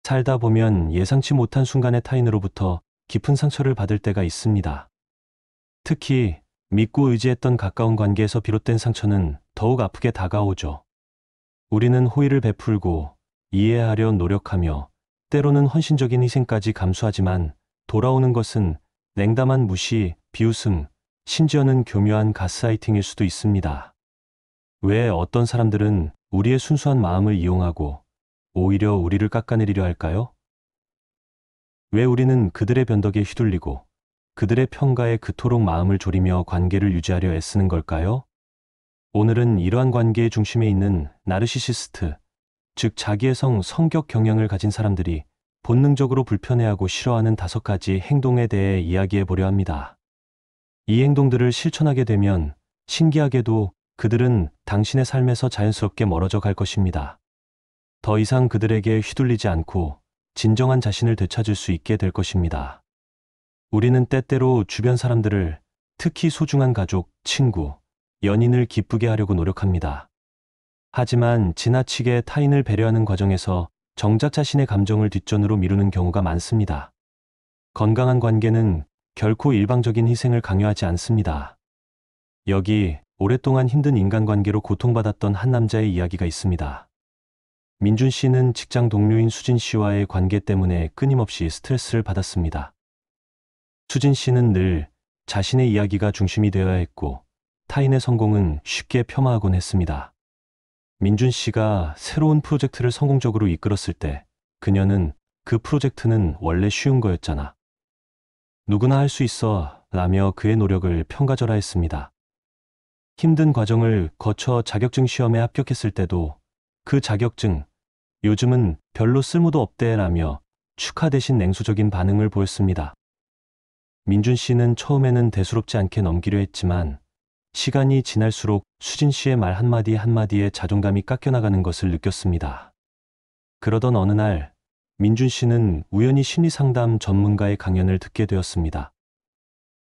살다 보면 예상치 못한 순간의 타인으로부터 깊은 상처를 받을 때가 있습니다. 특히 믿고 의지했던 가까운 관계에서 비롯된 상처는 더욱 아프게 다가오죠. 우리는 호의를 베풀고 이해하려 노력하며 때로는 헌신적인 희생까지 감수하지만 돌아오는 것은 냉담한 무시, 비웃음, 심지어는 교묘한 가스라이팅일 수도 있습니다. 왜 어떤 사람들은 우리의 순수한 마음을 이용하고 오히려 우리를 깎아내리려 할까요? 왜 우리는 그들의 변덕에 휘둘리고 그들의 평가에 그토록 마음을 졸이며 관계를 유지하려 애쓰는 걸까요? 오늘은 이러한 관계의 중심에 있는 나르시시스트, 즉 자기애성 성격 경향을 가진 사람들이 본능적으로 불편해하고 싫어하는 5가지 행동에 대해 이야기해 보려 합니다. 이 행동들을 실천하게 되면 신기하게도 그들은 당신의 삶에서 자연스럽게 멀어져 갈 것입니다. 더 이상 그들에게 휘둘리지 않고 진정한 자신을 되찾을 수 있게 될 것입니다. 우리는 때때로 주변 사람들을, 특히 소중한 가족, 친구, 연인을 기쁘게 하려고 노력합니다. 하지만 지나치게 타인을 배려하는 과정에서 정작 자신의 감정을 뒷전으로 미루는 경우가 많습니다. 건강한 관계는 결코 일방적인 희생을 강요하지 않습니다. 여기 오랫동안 힘든 인간관계로 고통받았던 한 남자의 이야기가 있습니다. 민준 씨는 직장 동료인 수진 씨와의 관계 때문에 끊임없이 스트레스를 받았습니다. 수진 씨는 늘 자신의 이야기가 중심이 되어야 했고 타인의 성공은 쉽게 폄하하곤 했습니다. 민준 씨가 새로운 프로젝트를 성공적으로 이끌었을 때 그녀는 그 프로젝트는 원래 쉬운 거였잖아. 누구나 할 수 있어 라며 그의 노력을 평가절하했습니다. 힘든 과정을 거쳐 자격증 시험에 합격했을 때도 그 자격증, 요즘은 별로 쓸모도 없대 라며 축하 대신 냉소적인 반응을 보였습니다. 민준 씨는 처음에는 대수롭지 않게 넘기려 했지만 시간이 지날수록 수진 씨의 말 한마디 한마디에 자존감이 깎여나가는 것을 느꼈습니다. 그러던 어느 날 민준 씨는 우연히 심리상담 전문가의 강연을 듣게 되었습니다.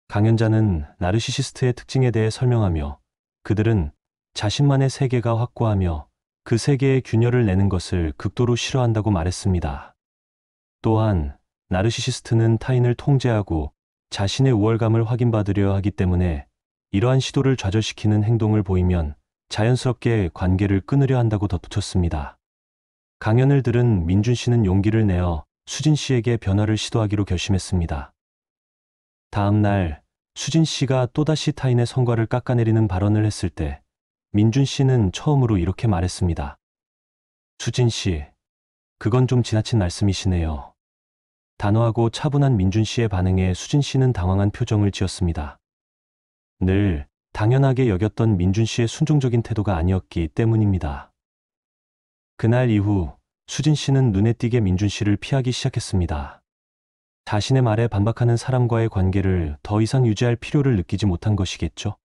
강연자는 나르시시스트의 특징에 대해 설명하며 그들은 자신만의 세계가 확고하며 그 세계에 균열을 내는 것을 극도로 싫어한다고 말했습니다. 또한 나르시시스트는 타인을 통제하고 자신의 우월감을 확인받으려 하기 때문에 이러한 시도를 좌절시키는 행동을 보이면 자연스럽게 관계를 끊으려 한다고 덧붙였습니다. 강연을 들은 민준 씨는 용기를 내어 수진 씨에게 변화를 시도하기로 결심했습니다. 다음 날 수진 씨가 또다시 타인의 성과를 깎아내리는 발언을 했을 때 민준 씨는 처음으로 이렇게 말했습니다. 수진 씨, 그건 좀 지나친 말씀이시네요. 단호하고 차분한 민준 씨의 반응에 수진 씨는 당황한 표정을 지었습니다. 늘 당연하게 여겼던 민준 씨의 순종적인 태도가 아니었기 때문입니다. 그날 이후 수진 씨는 눈에 띄게 민준 씨를 피하기 시작했습니다. 자신의 말에 반박하는 사람과의 관계를 더 이상 유지할 필요를 느끼지 못한 것이겠죠.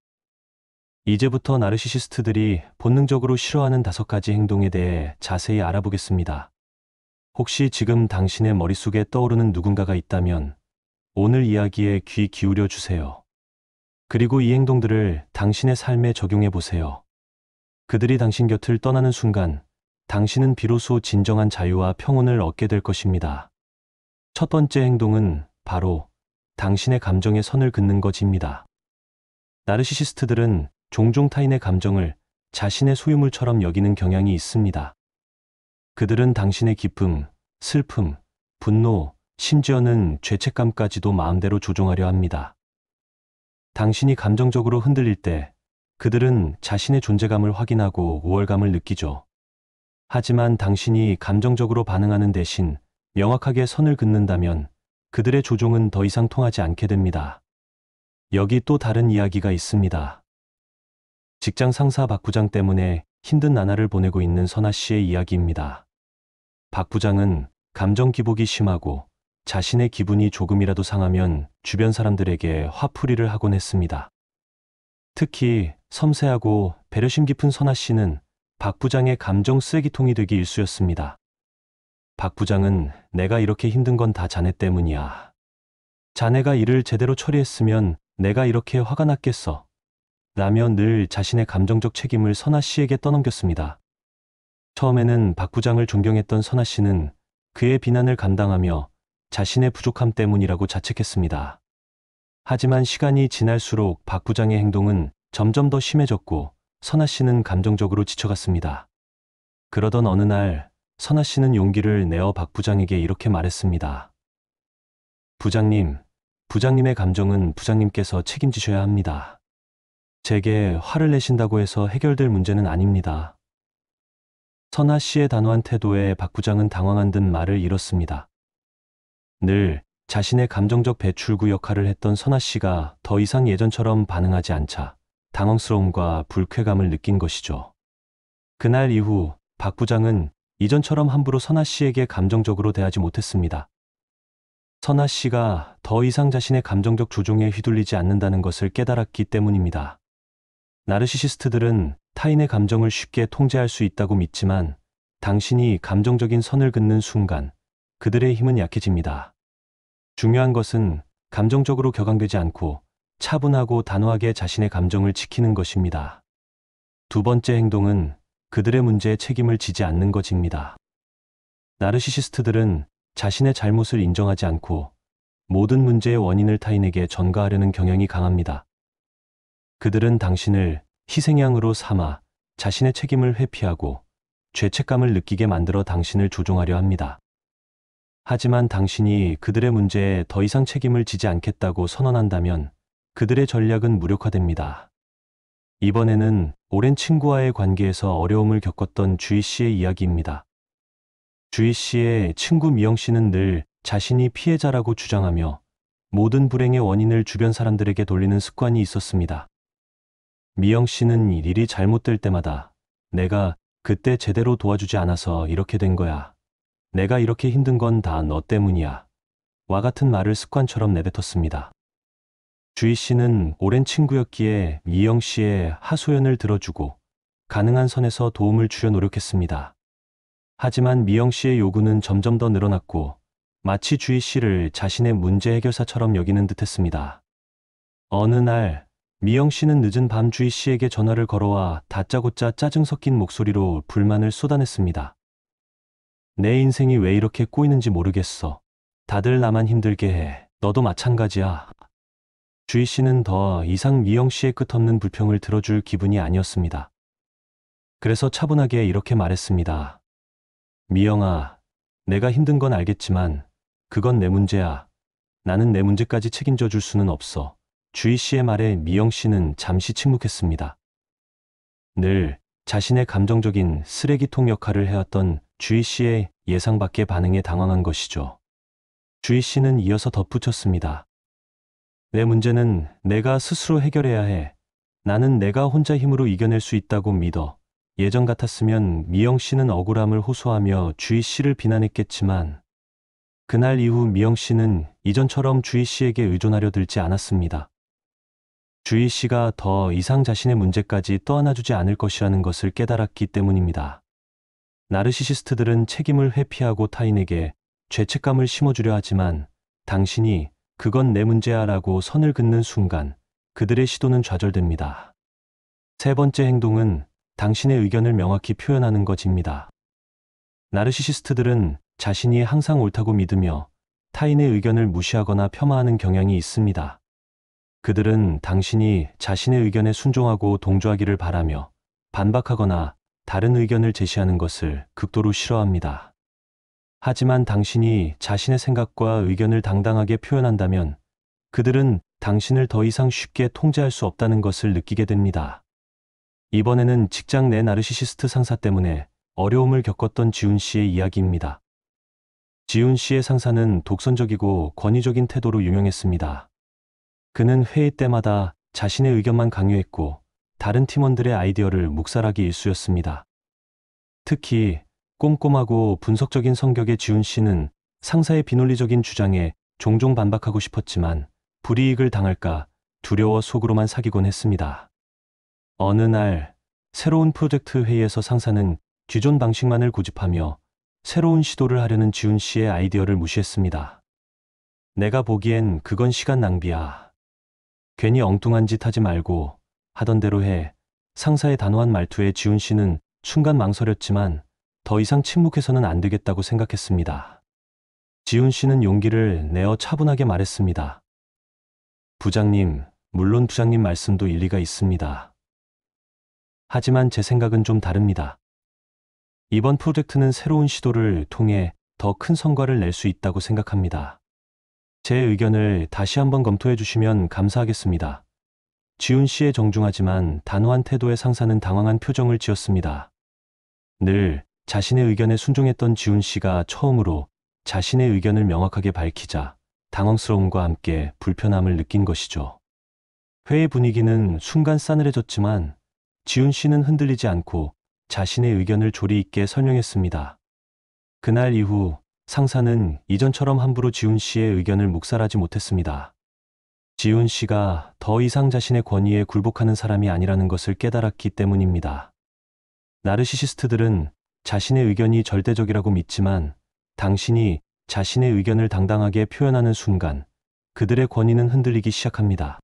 이제부터 나르시시스트들이 본능적으로 싫어하는 5가지 행동에 대해 자세히 알아보겠습니다. 혹시 지금 당신의 머릿속에 떠오르는 누군가가 있다면 오늘 이야기에 귀 기울여 주세요. 그리고 이 행동들을 당신의 삶에 적용해 보세요. 그들이 당신 곁을 떠나는 순간 당신은 비로소 진정한 자유와 평온을 얻게 될 것입니다. 첫 번째 행동은 바로 당신의 감정에 선을 긋는 것입니다. 나르시시스트들은 종종 타인의 감정을 자신의 소유물처럼 여기는 경향이 있습니다. 그들은 당신의 기쁨, 슬픔, 분노, 심지어는 죄책감까지도 마음대로 조종하려 합니다. 당신이 감정적으로 흔들릴 때 그들은 자신의 존재감을 확인하고 우월감을 느끼죠. 하지만 당신이 감정적으로 반응하는 대신 명확하게 선을 긋는다면 그들의 조종은 더 이상 통하지 않게 됩니다. 여기 또 다른 이야기가 있습니다. 직장 상사 박 부장 때문에 힘든 나날을 보내고 있는 선아 씨의 이야기입니다. 박 부장은 감정 기복이 심하고 자신의 기분이 조금이라도 상하면 주변 사람들에게 화풀이를 하곤 했습니다. 특히 섬세하고 배려심 깊은 선아 씨는 박 부장의 감정 쓰레기통이 되기 일쑤였습니다. 박 부장은 내가 이렇게 힘든 건 다 자네 때문이야. 자네가 일을 제대로 처리했으면 내가 이렇게 화가 났겠어. 라며 늘 자신의 감정적 책임을 선아 씨에게 떠넘겼습니다. 처음에는 박 부장을 존경했던 선아 씨는 그의 비난을 감당하며 자신의 부족함 때문이라고 자책했습니다. 하지만 시간이 지날수록 박 부장의 행동은 점점 더 심해졌고 선아 씨는 감정적으로 지쳐갔습니다. 그러던 어느 날 선아 씨는 용기를 내어 박 부장에게 이렇게 말했습니다. 부장님, 부장님의 감정은 부장님께서 책임지셔야 합니다. 제게 화를 내신다고 해서 해결될 문제는 아닙니다. 선아 씨의 단호한 태도에 박 부장은 당황한 듯 말을 잃었습니다. 늘 자신의 감정적 배출구 역할을 했던 선아 씨가 더 이상 예전처럼 반응하지 않자 당황스러움과 불쾌감을 느낀 것이죠. 그날 이후 박 부장은 이전처럼 함부로 선아 씨에게 감정적으로 대하지 못했습니다. 선아 씨가 더 이상 자신의 감정적 조종에 휘둘리지 않는다는 것을 깨달았기 때문입니다. 나르시시스트들은 타인의 감정을 쉽게 통제할 수 있다고 믿지만 당신이 감정적인 선을 긋는 순간 그들의 힘은 약해집니다. 중요한 것은 감정적으로 격앙되지 않고 차분하고 단호하게 자신의 감정을 지키는 것입니다. 두 번째 행동은 그들의 문제에 책임을 지지 않는 것입니다. 나르시시스트들은 자신의 잘못을 인정하지 않고 모든 문제의 원인을 타인에게 전가하려는 경향이 강합니다. 그들은 당신을 희생양으로 삼아 자신의 책임을 회피하고 죄책감을 느끼게 만들어 당신을 조종하려 합니다. 하지만 당신이 그들의 문제에 더 이상 책임을 지지 않겠다고 선언한다면 그들의 전략은 무력화됩니다. 이번에는 오랜 친구와의 관계에서 어려움을 겪었던 주희 씨의 이야기입니다. 주희 씨의 친구 미영 씨는 늘 자신이 피해자라고 주장하며 모든 불행의 원인을 주변 사람들에게 돌리는 습관이 있었습니다. 미영 씨는 일이 잘못될 때마다 내가 그때 제대로 도와주지 않아서 이렇게 된 거야. 내가 이렇게 힘든 건 다 너 때문이야. 와 같은 말을 습관처럼 내뱉었습니다. 주희 씨는 오랜 친구였기에 미영 씨의 하소연을 들어주고 가능한 선에서 도움을 주려 노력했습니다. 하지만 미영 씨의 요구는 점점 더 늘어났고 마치 주희 씨를 자신의 문제 해결사처럼 여기는 듯했습니다. 어느 날 미영 씨는 늦은 밤 주희 씨에게 전화를 걸어와 다짜고짜 짜증 섞인 목소리로 불만을 쏟아냈습니다. 내 인생이 왜 이렇게 꼬이는지 모르겠어. 다들 나만 힘들게 해. 너도 마찬가지야. 주희 씨는 더 이상 미영 씨의 끝없는 불평을 들어줄 기분이 아니었습니다. 그래서 차분하게 이렇게 말했습니다. 미영아, 내가 힘든 건 알겠지만 그건 내 문제야. 나는 내 문제까지 책임져 줄 수는 없어. 주희 씨의 말에 미영 씨는 잠시 침묵했습니다. 늘 자신의 감정적인 쓰레기통 역할을 해왔던 주희 씨의 예상 밖의 반응에 당황한 것이죠. 주희 씨는 이어서 덧붙였습니다. 내 문제는 내가 스스로 해결해야 해. 나는 내가 혼자 힘으로 이겨낼 수 있다고 믿어. 예전 같았으면 미영 씨는 억울함을 호소하며 주희 씨를 비난했겠지만 그날 이후 미영 씨는 이전처럼 주희 씨에게 의존하려 들지 않았습니다. 주희 씨가 더 이상 자신의 문제까지 떠안아주지 않을 것이라는 것을 깨달았기 때문입니다. 나르시시스트들은 책임을 회피하고 타인에게 죄책감을 심어주려 하지만 당신이 그건 내 문제야 라고 선을 긋는 순간 그들의 시도는 좌절됩니다. 세 번째 행동은 당신의 의견을 명확히 표현하는 것입니다. 나르시시스트들은 자신이 항상 옳다고 믿으며 타인의 의견을 무시하거나 폄하하는 경향이 있습니다. 그들은 당신이 자신의 의견에 순종하고 동조하기를 바라며 반박하거나 다른 의견을 제시하는 것을 극도로 싫어합니다. 하지만 당신이 자신의 생각과 의견을 당당하게 표현한다면 그들은 당신을 더 이상 쉽게 통제할 수 없다는 것을 느끼게 됩니다. 이번에는 직장 내 나르시시스트 상사 때문에 어려움을 겪었던 지훈 씨의 이야기입니다. 지훈 씨의 상사는 독선적이고 권위적인 태도로 유명했습니다. 그는 회의 때마다 자신의 의견만 강요했고 다른 팀원들의 아이디어를 묵살하기 일쑤였습니다. 특히 꼼꼼하고 분석적인 성격의 지훈 씨는 상사의 비논리적인 주장에 종종 반박하고 싶었지만 불이익을 당할까 두려워 속으로만 사귀곤 했습니다. 어느 날 새로운 프로젝트 회의에서 상사는 기존 방식만을 고집하며 새로운 시도를 하려는 지훈 씨의 아이디어를 무시했습니다. 내가 보기엔 그건 시간 낭비야. 괜히 엉뚱한 짓 하지 말고 하던 대로 해. 상사의 단호한 말투에 지훈 씨는 순간 망설였지만 더 이상 침묵해서는 안 되겠다고 생각했습니다. 지훈 씨는 용기를 내어 차분하게 말했습니다. 부장님, 물론 부장님 말씀도 일리가 있습니다. 하지만 제 생각은 좀 다릅니다. 이번 프로젝트는 새로운 시도를 통해 더 큰 성과를 낼 수 있다고 생각합니다. 제 의견을 다시 한번 검토해 주시면 감사하겠습니다. 지훈 씨의 정중하지만 단호한 태도에 상사는 당황한 표정을 지었습니다. 늘 자신의 의견에 순종했던 지훈 씨가 처음으로 자신의 의견을 명확하게 밝히자 당황스러움과 함께 불편함을 느낀 것이죠. 회의 분위기는 순간 싸늘해졌지만 지훈 씨는 흔들리지 않고 자신의 의견을 조리 있게 설명했습니다. 그날 이후 상사는 이전처럼 함부로 지훈 씨의 의견을 묵살하지 못했습니다. 지훈 씨가 더 이상 자신의 권위에 굴복하는 사람이 아니라는 것을 깨달았기 때문입니다. 나르시시스트들은 자신의 의견이 절대적이라고 믿지만 당신이 자신의 의견을 당당하게 표현하는 순간 그들의 권위는 흔들리기 시작합니다.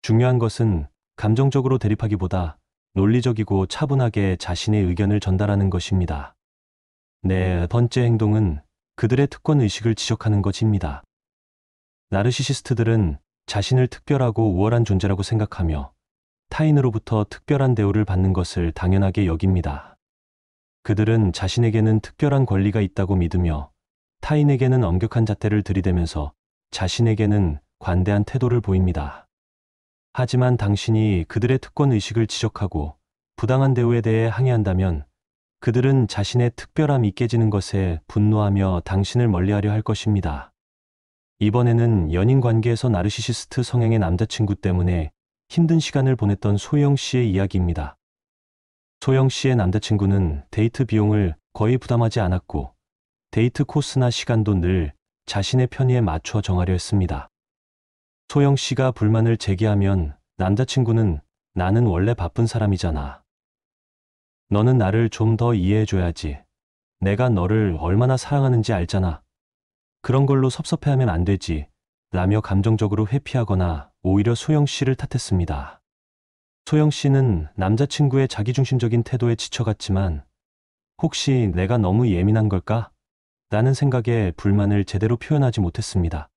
중요한 것은 감정적으로 대립하기보다 논리적이고 차분하게 자신의 의견을 전달하는 것입니다. 네 번째 행동은 그들의 특권 의식을 지적하는 것입니다. 나르시시스트들은 자신을 특별하고 우월한 존재라고 생각하며 타인으로부터 특별한 대우를 받는 것을 당연하게 여깁니다. 그들은 자신에게는 특별한 권리가 있다고 믿으며 타인에게는 엄격한 잣대를 들이대면서 자신에게는 관대한 태도를 보입니다. 하지만 당신이 그들의 특권 의식을 지적하고 부당한 대우에 대해 항의한다면 그들은 자신의 특별함이 깨지는 것에 분노하며 당신을 멀리하려 할 것입니다. 이번에는 연인 관계에서 나르시시스트 성향의 남자친구 때문에 힘든 시간을 보냈던 소영 씨의 이야기입니다. 소영 씨의 남자친구는 데이트 비용을 거의 부담하지 않았고 데이트 코스나 시간도 늘 자신의 편의에 맞춰 정하려 했습니다. 소영 씨가 불만을 제기하면 남자친구는 나는 원래 바쁜 사람이잖아. 너는 나를 좀 더 이해해줘야지. 내가 너를 얼마나 사랑하는지 알잖아. 그런 걸로 섭섭해하면 안 되지. 라며 감정적으로 회피하거나 오히려 소영 씨를 탓했습니다. 소영 씨는 남자친구의 자기중심적인 태도에 지쳐갔지만 혹시 내가 너무 예민한 걸까? 라는 생각에 불만을 제대로 표현하지 못했습니다.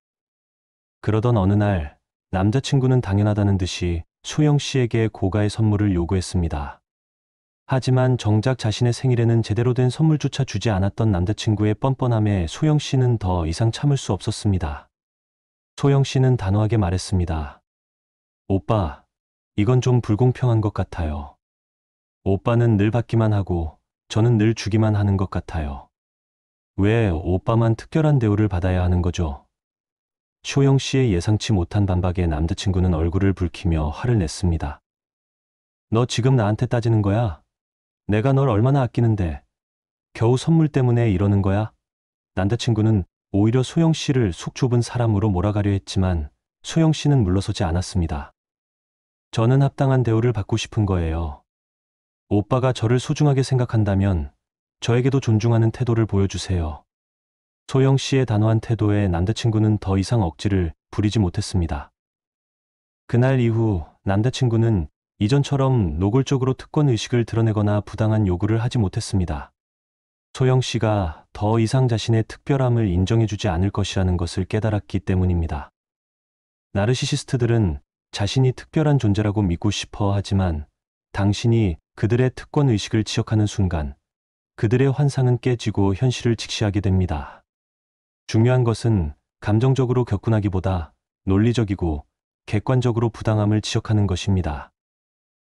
그러던 어느 날 남자친구는 당연하다는 듯이 소영 씨에게 고가의 선물을 요구했습니다. 하지만 정작 자신의 생일에는 제대로 된 선물조차 주지 않았던 남자친구의 뻔뻔함에 소영 씨는 더 이상 참을 수 없었습니다. 소영 씨는 단호하게 말했습니다. 오빠, 이건 좀 불공평한 것 같아요. 오빠는 늘 받기만 하고 저는 늘 주기만 하는 것 같아요. 왜 오빠만 특별한 대우를 받아야 하는 거죠? 소영 씨의 예상치 못한 반박에 남자친구는 얼굴을 붉히며 화를 냈습니다. 너 지금 나한테 따지는 거야? 내가 널 얼마나 아끼는데 겨우 선물 때문에 이러는 거야? 남자친구는 오히려 소영 씨를 속 좁은 사람으로 몰아가려 했지만 소영 씨는 물러서지 않았습니다. 저는 합당한 대우를 받고 싶은 거예요. 오빠가 저를 소중하게 생각한다면 저에게도 존중하는 태도를 보여주세요. 소영 씨의 단호한 태도에 남자친구는 더 이상 억지를 부리지 못했습니다. 그날 이후 남자친구는 이전처럼 노골적으로 특권 의식을 드러내거나 부당한 요구를 하지 못했습니다. 소영 씨가 더 이상 자신의 특별함을 인정해주지 않을 것이라는 것을 깨달았기 때문입니다. 나르시시스트들은 자신이 특별한 존재라고 믿고 싶어 하지만 당신이 그들의 특권 의식을 지적하는 순간 그들의 환상은 깨지고 현실을 직시하게 됩니다. 중요한 것은 감정적으로 격분하기보다 논리적이고 객관적으로 부당함을 지적하는 것입니다.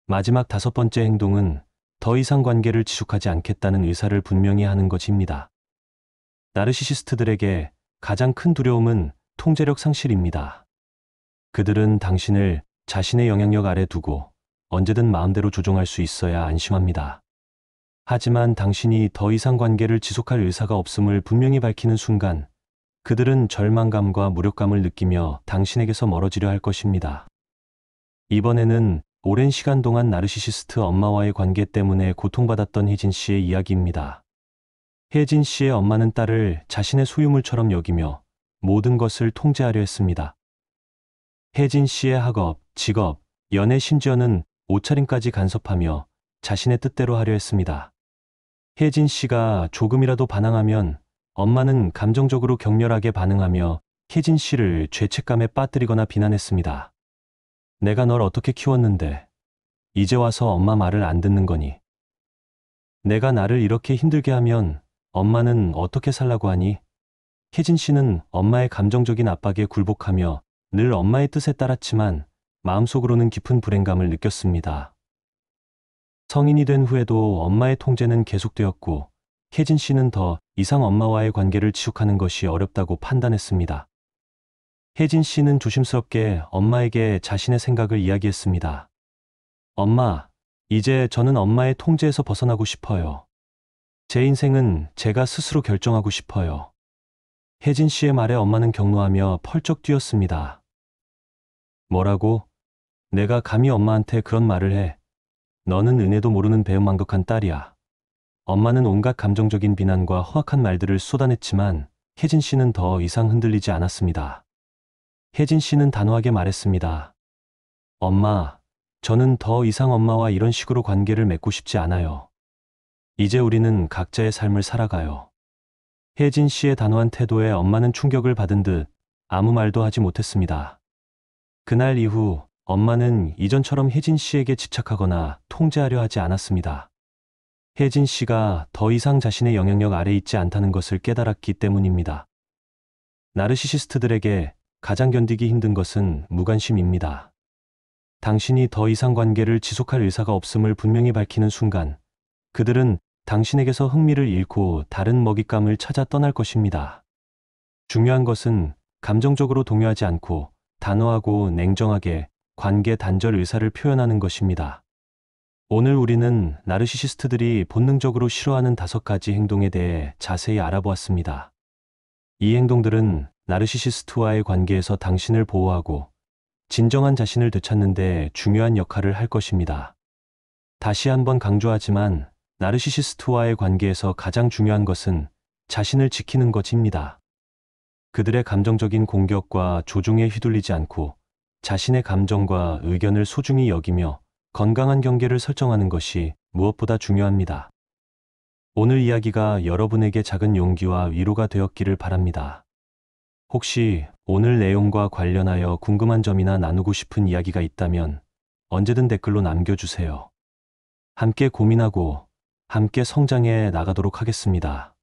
마지막 다섯 번째 행동은 더 이상 관계를 지속하지 않겠다는 의사를 분명히 하는 것입니다. 나르시시스트들에게 가장 큰 두려움은 통제력 상실입니다. 그들은 당신을 자신의 영향력 아래 두고 언제든 마음대로 조종할 수 있어야 안심합니다. 하지만 당신이 더 이상 관계를 지속할 의사가 없음을 분명히 밝히는 순간 그들은 절망감과 무력감을 느끼며 당신에게서 멀어지려 할 것입니다. 이번에는 오랜 시간 동안 나르시시스트 엄마와의 관계 때문에 고통받았던 혜진 씨의 이야기입니다. 혜진 씨의 엄마는 딸을 자신의 소유물처럼 여기며 모든 것을 통제하려 했습니다. 혜진 씨의 학업, 직업, 연애 심지어는 옷차림까지 간섭하며 자신의 뜻대로 하려 했습니다. 혜진 씨가 조금이라도 반항하면 엄마는 감정적으로 격렬하게 반응하며 혜진 씨를 죄책감에 빠뜨리거나 비난했습니다. 내가 널 어떻게 키웠는데 이제 와서 엄마 말을 안 듣는 거니? 내가 나를 이렇게 힘들게 하면 엄마는 어떻게 살라고 하니? 혜진 씨는 엄마의 감정적인 압박에 굴복하며 늘 엄마의 뜻에 따랐지만 마음속으로는 깊은 불행감을 느꼈습니다. 성인이 된 후에도 엄마의 통제는 계속되었고 혜진 씨는 더 이상 엄마와의 관계를 지속하는 것이 어렵다고 판단했습니다. 혜진 씨는 조심스럽게 엄마에게 자신의 생각을 이야기했습니다. 엄마, 이제 저는 엄마의 통제에서 벗어나고 싶어요. 제 인생은 제가 스스로 결정하고 싶어요. 혜진 씨의 말에 엄마는 격노하며 펄쩍 뛰었습니다. 뭐라고? 내가 감히 엄마한테 그런 말을 해. 너는 은혜도 모르는 배은망덕한 딸이야. 엄마는 온갖 감정적인 비난과 허악한 말들을 쏟아냈지만 혜진 씨는 더 이상 흔들리지 않았습니다. 혜진 씨는 단호하게 말했습니다. 엄마, 저는 더 이상 엄마와 이런 식으로 관계를 맺고 싶지 않아요. 이제 우리는 각자의 삶을 살아가요. 혜진 씨의 단호한 태도에 엄마는 충격을 받은 듯 아무 말도 하지 못했습니다. 그날 이후 엄마는 이전처럼 혜진 씨에게 집착하거나 통제하려 하지 않았습니다. 혜진 씨가 더 이상 자신의 영향력 아래 있지 않다는 것을 깨달았기 때문입니다. 나르시시스트들에게 가장 견디기 힘든 것은 무관심입니다. 당신이 더 이상 관계를 지속할 의사가 없음을 분명히 밝히는 순간 그들은 당신에게서 흥미를 잃고 다른 먹잇감을 찾아 떠날 것입니다. 중요한 것은 감정적으로 동요하지 않고 단호하고 냉정하게 관계 단절 의사를 표현하는 것입니다. 오늘 우리는 나르시시스트들이 본능적으로 싫어하는 5가지 행동에 대해 자세히 알아보았습니다. 이 행동들은 나르시시스트와의 관계에서 당신을 보호하고 진정한 자신을 되찾는 데 중요한 역할을 할 것입니다. 다시 한번 강조하지만 나르시시스트와의 관계에서 가장 중요한 것은 자신을 지키는 것입니다. 그들의 감정적인 공격과 조종에 휘둘리지 않고 자신의 감정과 의견을 소중히 여기며 건강한 경계를 설정하는 것이 무엇보다 중요합니다. 오늘 이야기가 여러분에게 작은 용기와 위로가 되었기를 바랍니다. 혹시 오늘 내용과 관련하여 궁금한 점이나 나누고 싶은 이야기가 있다면 언제든 댓글로 남겨주세요. 함께 고민하고 함께 성장해 나가도록 하겠습니다.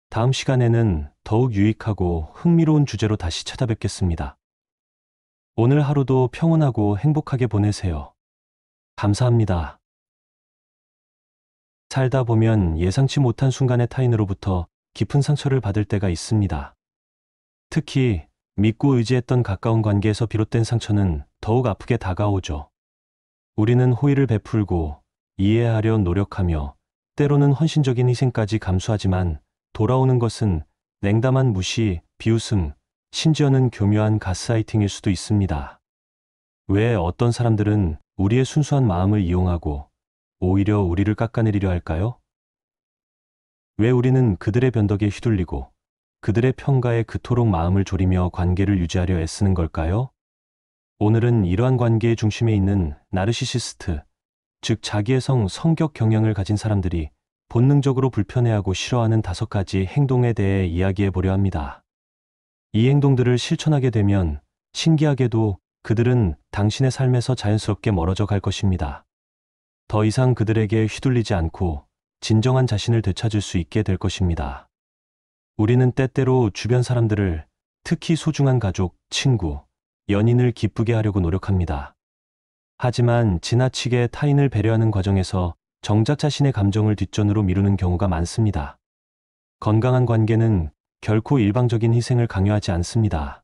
다음 시간에는 더욱 유익하고 흥미로운 주제로 다시 찾아뵙겠습니다. 오늘 하루도 평온하고 행복하게 보내세요. 감사합니다. 살다 보면 예상치 못한 순간의 타인으로부터 깊은 상처를 받을 때가 있습니다. 특히 믿고 의지했던 가까운 관계에서 비롯된 상처는 더욱 아프게 다가오죠. 우리는 호의를 베풀고 이해하려 노력하며 때로는 헌신적인 희생까지 감수하지만 돌아오는 것은 냉담한 무시, 비웃음, 심지어는 교묘한 가스라이팅일 수도 있습니다. 왜 어떤 사람들은 우리의 순수한 마음을 이용하고 오히려 우리를 깎아내리려 할까요? 왜 우리는 그들의 변덕에 휘둘리고 그들의 평가에 그토록 마음을 졸이며 관계를 유지하려 애쓰는 걸까요? 오늘은 이러한 관계의 중심에 있는 나르시시스트, 즉 자기의 성격 경향을 가진 사람들이 본능적으로 불편해하고 싫어하는 5가지 행동에 대해 이야기해 보려 합니다. 이 행동들을 실천하게 되면 신기하게도 그들은 당신의 삶에서 자연스럽게 멀어져 갈 것입니다. 더 이상 그들에게 휘둘리지 않고 진정한 자신을 되찾을 수 있게 될 것입니다. 우리는 때때로 주변 사람들을, 특히 소중한 가족, 친구, 연인을 기쁘게 하려고 노력합니다. 하지만 지나치게 타인을 배려하는 과정에서 정작 자신의 감정을 뒷전으로 미루는 경우가 많습니다. 건강한 관계는 결코 일방적인 희생을 강요하지 않습니다.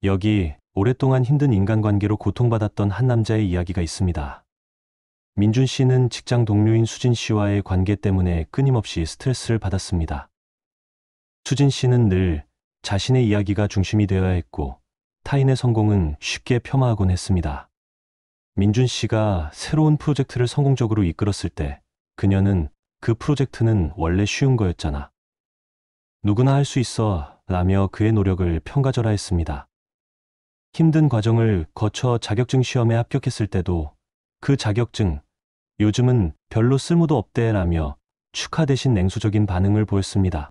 여기 오랫동안 힘든 인간관계로 고통받았던 한 남자의 이야기가 있습니다. 민준 씨는 직장 동료인 수진 씨와의 관계 때문에 끊임없이 스트레스를 받았습니다. 수진 씨는 늘 자신의 이야기가 중심이 되어야 했고 타인의 성공은 쉽게 폄하하곤 했습니다. 민준 씨가 새로운 프로젝트를 성공적으로 이끌었을 때 그녀는 그 프로젝트는 원래 쉬운 거였잖아. 누구나 할 수 있어 라며 그의 노력을 평가절하했습니다. 힘든 과정을 거쳐 자격증 시험에 합격했을 때도 그 자격증, 요즘은 별로 쓸모도 없대 라며 축하 대신 냉소적인 반응을 보였습니다.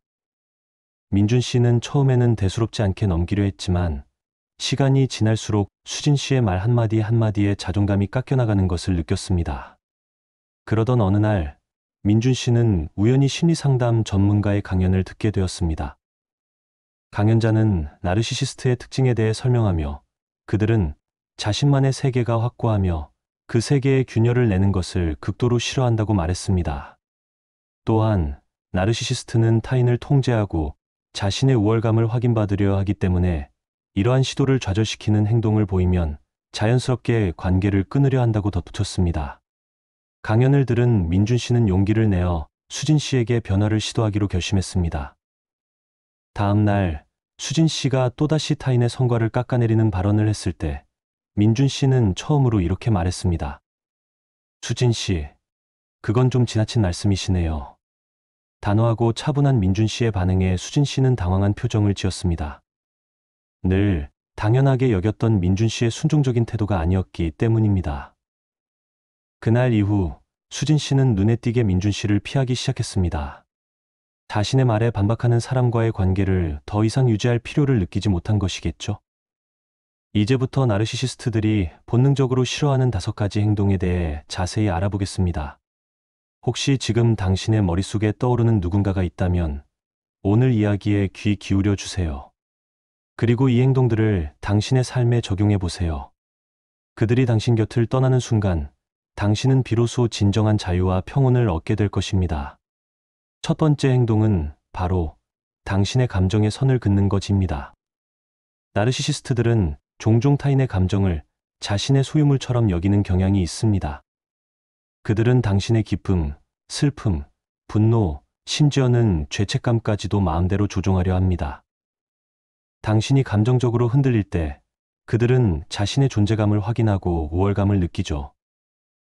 민준 씨는 처음에는 대수롭지 않게 넘기려 했지만 시간이 지날수록 수진 씨의 말 한마디 한마디에 자존감이 깎여나가는 것을 느꼈습니다. 그러던 어느 날 민준 씨는 우연히 심리상담 전문가의 강연을 듣게 되었습니다. 강연자는 나르시시스트의 특징에 대해 설명하며 그들은 자신만의 세계가 확고하며 그 세계에 균열을 내는 것을 극도로 싫어한다고 말했습니다. 또한 나르시시스트는 타인을 통제하고 자신의 우월감을 확인받으려 하기 때문에 이러한 시도를 좌절시키는 행동을 보이면 자연스럽게 관계를 끊으려 한다고 덧붙였습니다. 강연을 들은 민준 씨는 용기를 내어 수진 씨에게 변화를 시도하기로 결심했습니다. 다음 날 수진 씨가 또다시 타인의 성과를 깎아내리는 발언을 했을 때 민준 씨는 처음으로 이렇게 말했습니다. 수진 씨, 그건 좀 지나친 말씀이시네요. 단호하고 차분한 민준 씨의 반응에 수진 씨는 당황한 표정을 지었습니다. 늘 당연하게 여겼던 민준 씨의 순종적인 태도가 아니었기 때문입니다. 그날 이후 수진 씨는 눈에 띄게 민준 씨를 피하기 시작했습니다. 자신의 말에 반박하는 사람과의 관계를 더 이상 유지할 필요를 느끼지 못한 것이겠죠. 이제부터 나르시시스트들이 본능적으로 싫어하는 5가지 행동에 대해 자세히 알아보겠습니다. 혹시 지금 당신의 머릿속에 떠오르는 누군가가 있다면 오늘 이야기에 귀 기울여 주세요. 그리고 이 행동들을 당신의 삶에 적용해 보세요. 그들이 당신 곁을 떠나는 순간 당신은 비로소 진정한 자유와 평온을 얻게 될 것입니다. 첫 번째 행동은 바로 당신의 감정의 선을 긋는 것입니다. 나르시시스트들은 종종 타인의 감정을 자신의 소유물처럼 여기는 경향이 있습니다. 그들은 당신의 기쁨, 슬픔, 분노, 심지어는 죄책감까지도 마음대로 조종하려 합니다. 당신이 감정적으로 흔들릴 때 그들은 자신의 존재감을 확인하고 우월감을 느끼죠.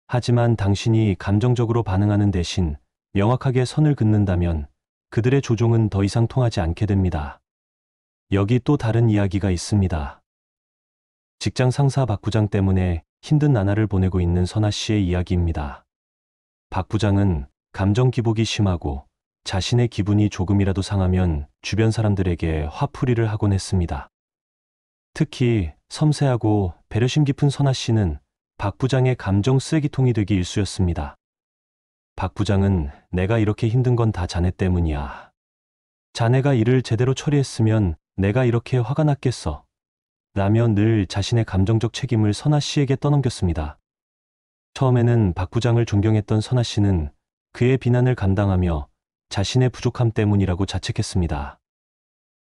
하지만 당신이 감정적으로 반응하는 대신 명확하게 선을 긋는다면 그들의 조종은 더 이상 통하지 않게 됩니다. 여기 또 다른 이야기가 있습니다. 직장 상사 박 부장 때문에 힘든 나날을 보내고 있는 선아 씨의 이야기입니다. 박 부장은 감정 기복이 심하고 자신의 기분이 조금이라도 상하면 주변 사람들에게 화풀이를 하곤 했습니다. 특히 섬세하고 배려심 깊은 선아 씨는 박 부장의 감정 쓰레기통이 되기 일쑤였습니다. 박 부장은 내가 이렇게 힘든 건 다 자네 때문이야. 자네가 일을 제대로 처리했으면 내가 이렇게 화가 났겠어. 라며 늘 자신의 감정적 책임을 선아 씨에게 떠넘겼습니다. 처음에는 박 부장을 존경했던 선아 씨는 그의 비난을 감당하며 자신의 부족함 때문이라고 자책했습니다.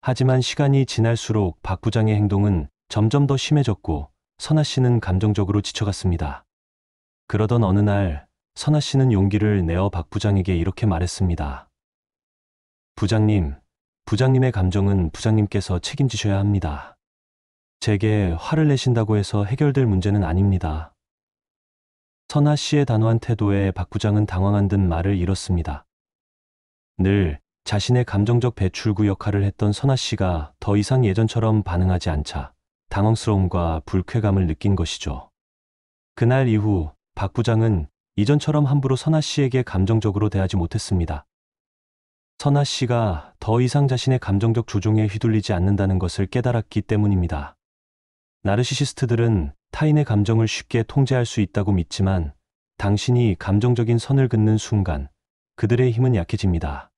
하지만 시간이 지날수록 박 부장의 행동은 점점 더 심해졌고 선아 씨는 감정적으로 지쳐갔습니다. 그러던 어느 날 선아 씨는 용기를 내어 박 부장에게 이렇게 말했습니다. 부장님, 부장님의 감정은 부장님께서 책임지셔야 합니다. 제게 화를 내신다고 해서 해결될 문제는 아닙니다. 선아 씨의 단호한 태도에 박 부장은 당황한 듯 말을 잃었습니다. 늘 자신의 감정적 배출구 역할을 했던 선아 씨가 더 이상 예전처럼 반응하지 않자 당황스러움과 불쾌감을 느낀 것이죠. 그날 이후 박 부장은 이전처럼 함부로 선아 씨에게 감정적으로 대하지 못했습니다. 선아 씨가 더 이상 자신의 감정적 조종에 휘둘리지 않는다는 것을 깨달았기 때문입니다. 나르시시스트들은 타인의 감정을 쉽게 통제할 수 있다고 믿지만 당신이 감정적인 선을 긋는 순간 그들의 힘은 약해집니다.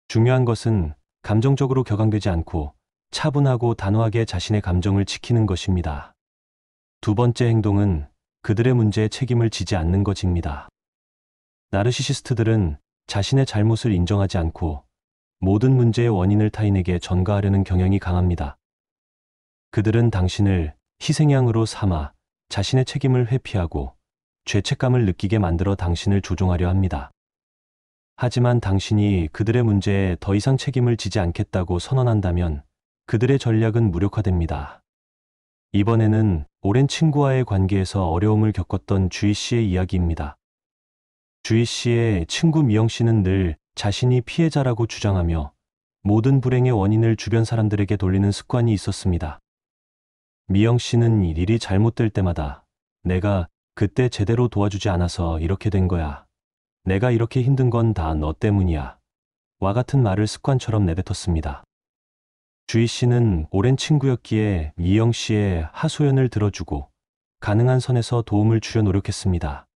중요한 것은 감정적으로 격앙되지 않고 차분하고 단호하게 자신의 감정을 지키는 것입니다. 두 번째 행동은 그들의 문제에 책임을 지지 않는 것입니다. 나르시시스트들은 자신의 잘못을 인정하지 않고 모든 문제의 원인을 타인에게 전가하려는 경향이 강합니다. 그들은 당신을 희생양으로 삼아 자신의 책임을 회피하고 죄책감을 느끼게 만들어 당신을 조종하려 합니다. 하지만 당신이 그들의 문제에 더 이상 책임을 지지 않겠다고 선언한다면 그들의 전략은 무력화됩니다. 이번에는 오랜 친구와의 관계에서 어려움을 겪었던 주희 씨의 이야기입니다. 주희 씨의 친구 미영 씨는 늘 자신이 피해자라고 주장하며 모든 불행의 원인을 주변 사람들에게 돌리는 습관이 있었습니다. 미영 씨는 일이 잘못될 때마다 내가 그때 제대로 도와주지 않아서 이렇게 된 거야. 내가 이렇게 힘든 건 다 너 때문이야. 와 같은 말을 습관처럼 내뱉었습니다. 주희 씨는 오랜 친구였기에 미영 씨의 하소연을 들어주고 가능한 선에서 도움을 주려 노력했습니다.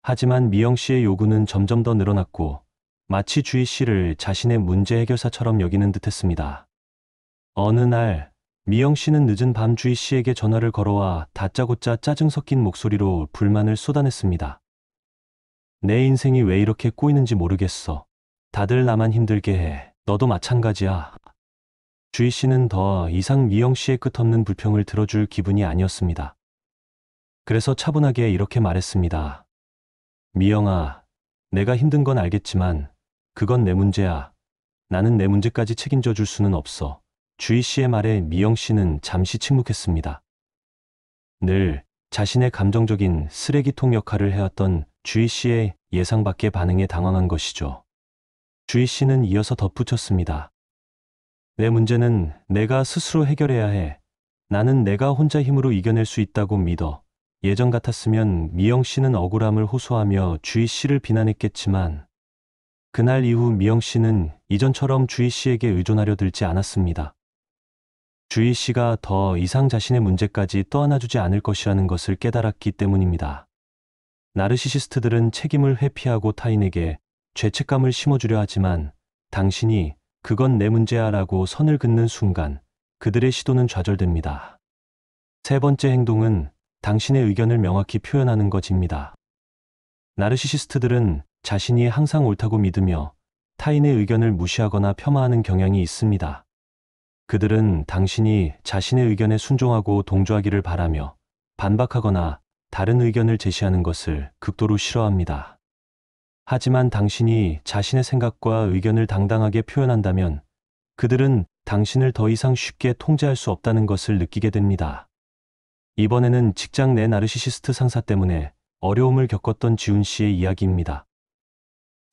하지만 미영 씨의 요구는 점점 더 늘어났고 마치 주희 씨를 자신의 문제 해결사처럼 여기는 듯했습니다. 어느 날 미영 씨는 늦은 밤 주희 씨에게 전화를 걸어와 다짜고짜 짜증 섞인 목소리로 불만을 쏟아냈습니다. 내 인생이 왜 이렇게 꼬이는지 모르겠어. 다들 나만 힘들게 해. 너도 마찬가지야. 주희 씨는 더 이상 미영 씨의 끝없는 불평을 들어줄 기분이 아니었습니다. 그래서 차분하게 이렇게 말했습니다. 미영아, 내가 힘든 건 알겠지만 그건 내 문제야. 나는 내 문제까지 책임져 줄 수는 없어. 주희 씨의 말에 미영 씨는 잠시 침묵했습니다. 늘 자신의 감정적인 쓰레기통 역할을 해왔던 주희 씨의 예상 밖의 반응에 당황한 것이죠. 주희 씨는 이어서 덧붙였습니다. 내 문제는 내가 스스로 해결해야 해. 나는 내가 혼자 힘으로 이겨낼 수 있다고 믿어. 예전 같았으면 미영 씨는 억울함을 호소하며 주희 씨를 비난했겠지만 그날 이후 미영 씨는 이전처럼 주희 씨에게 의존하려 들지 않았습니다. 주희 씨가 더 이상 자신의 문제까지 떠안아주지 않을 것이라는 것을 깨달았기 때문입니다. 나르시시스트들은 책임을 회피하고 타인에게 죄책감을 심어주려 하지만 당신이 그건 내 문제야 라고 선을 긋는 순간 그들의 시도는 좌절됩니다. 세 번째 행동은 당신의 의견을 명확히 표현하는 것입니다. 나르시시스트들은 자신이 항상 옳다고 믿으며 타인의 의견을 무시하거나 폄하하는 경향이 있습니다. 그들은 당신이 자신의 의견에 순종하고 동조하기를 바라며 반박하거나 다른 의견을 제시하는 것을 극도로 싫어합니다. 하지만 당신이 자신의 생각과 의견을 당당하게 표현한다면 그들은 당신을 더 이상 쉽게 통제할 수 없다는 것을 느끼게 됩니다. 이번에는 직장 내 나르시시스트 상사 때문에 어려움을 겪었던 지훈 씨의 이야기입니다.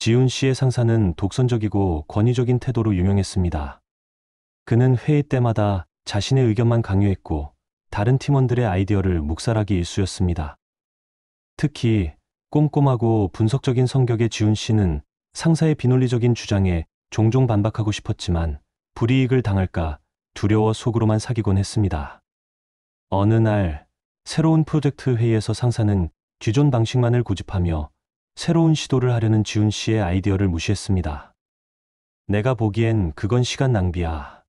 지훈 씨의 상사는 독선적이고 권위적인 태도로 유명했습니다. 그는 회의 때마다 자신의 의견만 강요했고 다른 팀원들의 아이디어를 묵살하기 일쑤였습니다. 특히 꼼꼼하고 분석적인 성격의 지훈 씨는 상사의 비논리적인 주장에 종종 반박하고 싶었지만 불이익을 당할까 두려워 속으로만 사귀곤 했습니다. 어느 날 새로운 프로젝트 회의에서 상사는 기존 방식만을 고집하며 새로운 시도를 하려는 지훈 씨의 아이디어를 무시했습니다. 내가 보기엔 그건 시간 낭비야.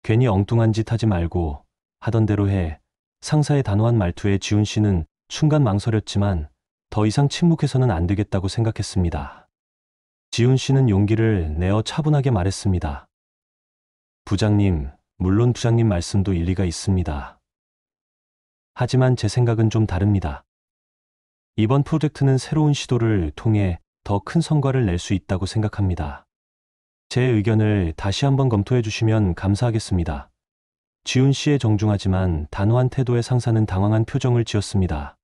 괜히 엉뚱한 짓 하지 말고 하던 대로 해. 상사의 단호한 말투에 지훈 씨는 순간 망설였지만 더 이상 침묵해서는 안 되겠다고 생각했습니다. 지훈 씨는 용기를 내어 차분하게 말했습니다. 부장님, 물론 부장님 말씀도 일리가 있습니다. 하지만 제 생각은 좀 다릅니다. 이번 프로젝트는 새로운 시도를 통해 더 큰 성과를 낼 수 있다고 생각합니다. 제 의견을 다시 한번 검토해 주시면 감사하겠습니다. 지훈 씨의 정중하지만 단호한 태도의 상사는 당황한 표정을 지었습니다.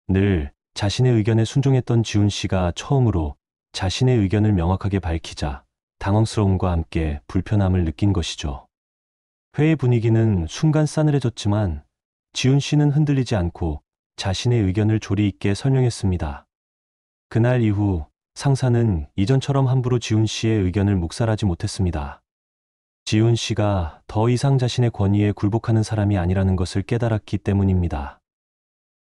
늘 자신의 의견에 순종했던 지훈 씨가 처음으로 자신의 의견을 명확하게 밝히자 당황스러움과 함께 불편함을 느낀 것이죠. 회의 분위기는 순간 싸늘해졌지만 지훈 씨는 흔들리지 않고 자신의 의견을 조리 있게 설명했습니다. 그날 이후 상사는 이전처럼 함부로 지훈 씨의 의견을 묵살하지 못했습니다. 지훈 씨가 더 이상 자신의 권위에 굴복하는 사람이 아니라는 것을 깨달았기 때문입니다.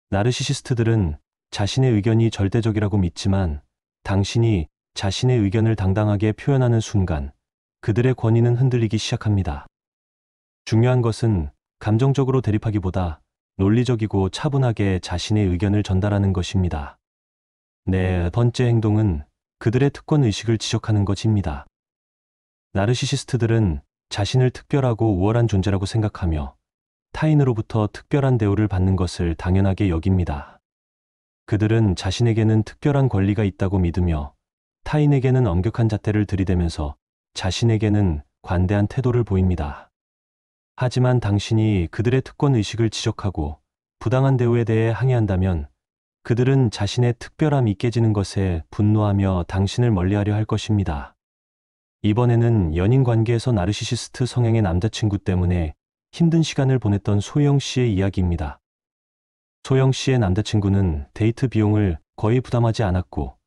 나르시시스트들은 자신의 의견이 절대적이라고 믿지만 당신이 자신의 의견을 당당하게 표현하는 순간 그들의 권위는 흔들리기 시작합니다. 중요한 것은 감정적으로 대립하기보다 논리적이고 차분하게 자신의 의견을 전달하는 것입니다. 네 번째 행동은 그들의 특권 의식을 지적하는 것입니다. 나르시시스트들은 자신을 특별하고 우월한 존재라고 생각하며 타인으로부터 특별한 대우를 받는 것을 당연하게 여깁니다. 그들은 자신에게는 특별한 권리가 있다고 믿으며 타인에게는 엄격한 잣대를 들이대면서 자신에게는 관대한 태도를 보입니다. 하지만 당신이 그들의 특권 의식을 지적하고 부당한 대우에 대해 항의한다면 그들은 자신의 특별함이 깨지는 것에 분노하며 당신을 멀리하려 할 것입니다. 이번에는 연인 관계에서 나르시시스트 성향의 남자친구 때문에 힘든 시간을 보냈던 소영 씨의 이야기입니다. 소영 씨의 남자친구는 데이트 비용을 거의 부담하지 않았고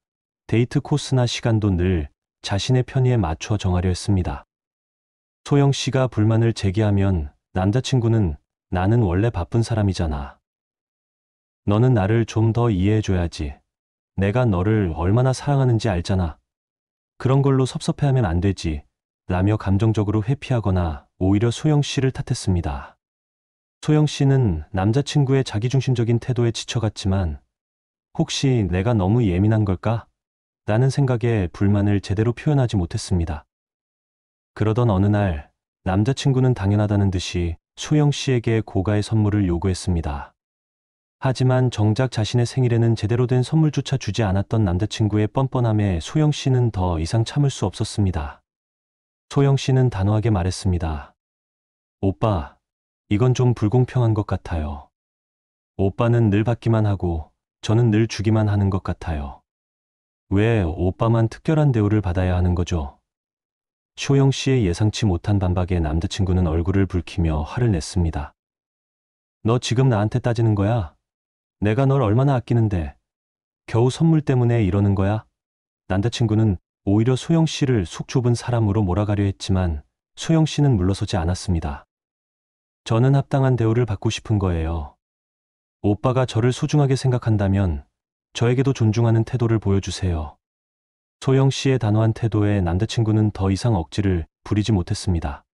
데이트 코스나 시간도 늘 자신의 편의에 맞춰 정하려 했습니다. 소영 씨가 불만을 제기하면 남자친구는 나는 원래 바쁜 사람이잖아. 너는 나를 좀 더 이해해줘야지. 내가 너를 얼마나 사랑하는지 알잖아. 그런 걸로 섭섭해하면 안 되지. 라며 감정적으로 회피하거나 오히려 소영 씨를 탓했습니다. 소영 씨는 남자친구의 자기중심적인 태도에 지쳐갔지만 혹시 내가 너무 예민한 걸까? 라는 생각에 불만을 제대로 표현하지 못했습니다. 그러던 어느 날 남자친구는 당연하다는 듯이 소영 씨에게 고가의 선물을 요구했습니다. 하지만 정작 자신의 생일에는 제대로 된 선물조차 주지 않았던 남자친구의 뻔뻔함에 소영 씨는 더 이상 참을 수 없었습니다. 소영 씨는 단호하게 말했습니다. 오빠, 이건 좀 불공평한 것 같아요. 오빠는 늘 받기만 하고 저는 늘 주기만 하는 것 같아요. 왜 오빠만 특별한 대우를 받아야 하는 거죠? 소영 씨의 예상치 못한 반박에 남자친구는 얼굴을 붉히며 화를 냈습니다. 너 지금 나한테 따지는 거야? 내가 널 얼마나 아끼는데 겨우 선물 때문에 이러는 거야? 남자친구는 오히려 소영 씨를 속 좁은 사람으로 몰아가려 했지만 소영 씨는 물러서지 않았습니다. 저는 합당한 대우를 받고 싶은 거예요. 오빠가 저를 소중하게 생각한다면 저에게도 존중하는 태도를 보여주세요. 소영 씨의 단호한 태도에 남자친구는 더 이상 억지를 부리지 못했습니다.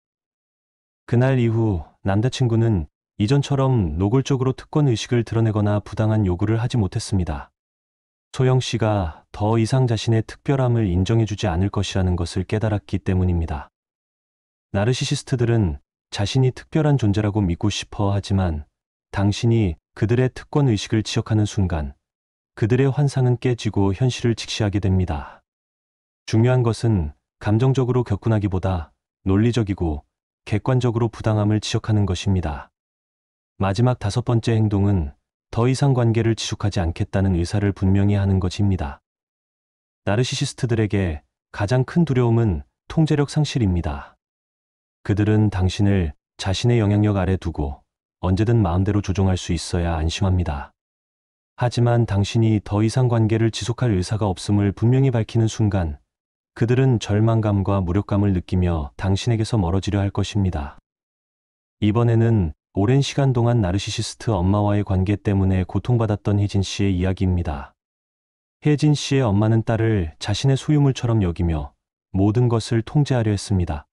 그날 이후 남자친구는 이전처럼 노골적으로 특권 의식을 드러내거나 부당한 요구를 하지 못했습니다. 소영 씨가 더 이상 자신의 특별함을 인정해주지 않을 것이라는 것을 깨달았기 때문입니다. 나르시시스트들은 자신이 특별한 존재라고 믿고 싶어 하지만 당신이 그들의 특권 의식을 지적하는 순간 그들의 환상은 깨지고 현실을 직시하게 됩니다. 중요한 것은 감정적으로 격분하기보다 논리적이고 객관적으로 부당함을 지적하는 것입니다. 마지막 5번째 행동은 더 이상 관계를 지속하지 않겠다는 의사를 분명히 하는 것입니다. 나르시시스트들에게 가장 큰 두려움은 통제력 상실입니다. 그들은 당신을 자신의 영향력 아래 두고 언제든 마음대로 조종할 수 있어야 안심합니다. 하지만 당신이 더 이상 관계를 지속할 의사가 없음을 분명히 밝히는 순간 그들은 절망감과 무력감을 느끼며 당신에게서 멀어지려 할 것입니다. 이번에는 오랜 시간 동안 나르시시스트 엄마와의 관계 때문에 고통받았던 혜진 씨의 이야기입니다. 혜진 씨의 엄마는 딸을 자신의 소유물처럼 여기며 모든 것을 통제하려 했습니다.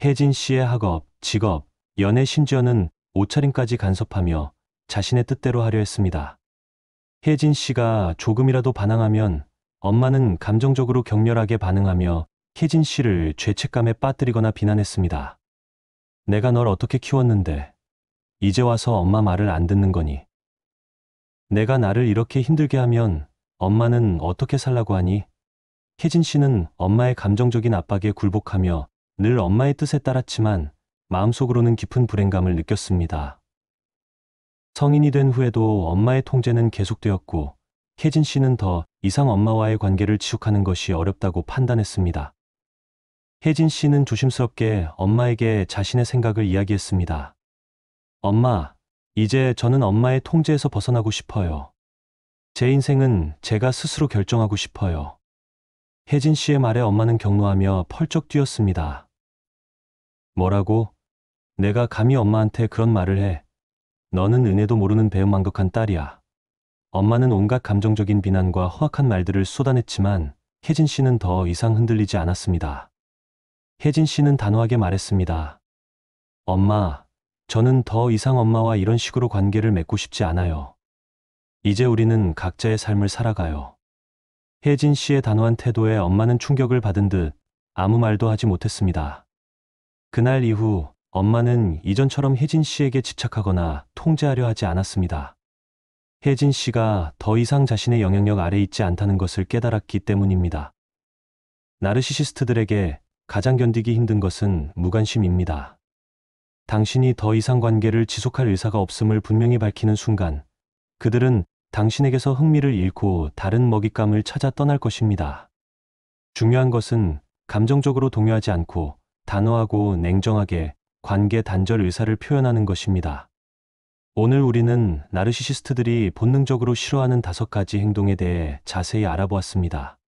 혜진 씨의 학업, 직업, 연애 심지어는 옷차림까지 간섭하며 자신의 뜻대로 하려 했습니다. 혜진 씨가 조금이라도 반항하면 엄마는 감정적으로 격렬하게 반응하며 혜진 씨를 죄책감에 빠뜨리거나 비난했습니다. 내가 널 어떻게 키웠는데 이제 와서 엄마 말을 안 듣는 거니? 내가 나를 이렇게 힘들게 하면 엄마는 어떻게 살라고 하니? 혜진 씨는 엄마의 감정적인 압박에 굴복하며 늘 엄마의 뜻에 따랐지만 마음속으로는 깊은 불행감을 느꼈습니다. 성인이 된 후에도 엄마의 통제는 계속되었고 혜진 씨는 더 이상 엄마와의 관계를 지속하는 것이 어렵다고 판단했습니다. 혜진 씨는 조심스럽게 엄마에게 자신의 생각을 이야기했습니다. 엄마, 이제 저는 엄마의 통제에서 벗어나고 싶어요. 제 인생은 제가 스스로 결정하고 싶어요. 혜진 씨의 말에 엄마는 격노하며 펄쩍 뛰었습니다. 뭐라고? 내가 감히 엄마한테 그런 말을 해. 너는 은혜도 모르는 배은망덕한 딸이야. 엄마는 온갖 감정적인 비난과 허악한 말들을 쏟아냈지만 혜진 씨는 더 이상 흔들리지 않았습니다. 혜진 씨는 단호하게 말했습니다. 엄마, 저는 더 이상 엄마와 이런 식으로 관계를 맺고 싶지 않아요. 이제 우리는 각자의 삶을 살아가요. 혜진 씨의 단호한 태도에 엄마는 충격을 받은 듯 아무 말도 하지 못했습니다. 그날 이후 엄마는 이전처럼 혜진 씨에게 집착하거나 통제하려 하지 않았습니다. 혜진 씨가 더 이상 자신의 영향력 아래 있지 않다는 것을 깨달았기 때문입니다. 나르시시스트들에게 가장 견디기 힘든 것은 무관심입니다. 당신이 더 이상 관계를 지속할 의사가 없음을 분명히 밝히는 순간 그들은 당신에게서 흥미를 잃고 다른 먹잇감을 찾아 떠날 것입니다. 중요한 것은 감정적으로 동요하지 않고 단호하고 냉정하게 관계 단절 의사를 표현하는 것입니다. 오늘 우리는 나르시시스트들이 본능적으로 싫어하는 5가지 행동에 대해 자세히 알아보았습니다.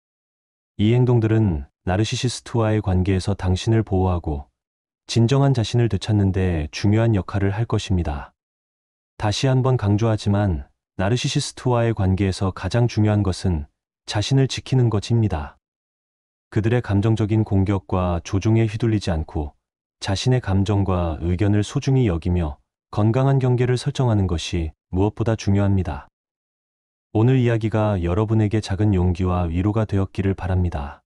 이 행동들은 나르시시스트와의 관계에서 당신을 보호하고 진정한 자신을 되찾는 데 중요한 역할을 할 것입니다. 다시 한번 강조하지만 나르시시스트와의 관계에서 가장 중요한 것은 자신을 지키는 것입니다. 그들의 감정적인 공격과 조종에 휘둘리지 않고 자신의 감정과 의견을 소중히 여기며 건강한 경계를 설정하는 것이 무엇보다 중요합니다. 오늘 이야기가 여러분에게 작은 용기와 위로가 되었기를 바랍니다.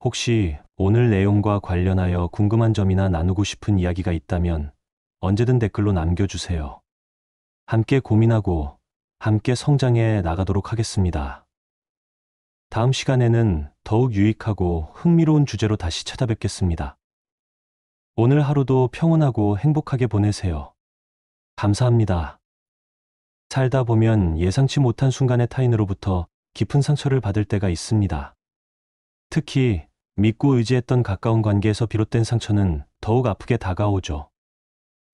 혹시 오늘 내용과 관련하여 궁금한 점이나 나누고 싶은 이야기가 있다면 언제든 댓글로 남겨주세요. 함께 고민하고 함께 성장해 나가도록 하겠습니다. 다음 시간에는 더욱 유익하고 흥미로운 주제로 다시 찾아뵙겠습니다. 오늘 하루도 평온하고 행복하게 보내세요. 감사합니다. 살다 보면 예상치 못한 순간의 타인으로부터 깊은 상처를 받을 때가 있습니다. 특히 믿고 의지했던 가까운 관계에서 비롯된 상처는 더욱 아프게 다가오죠.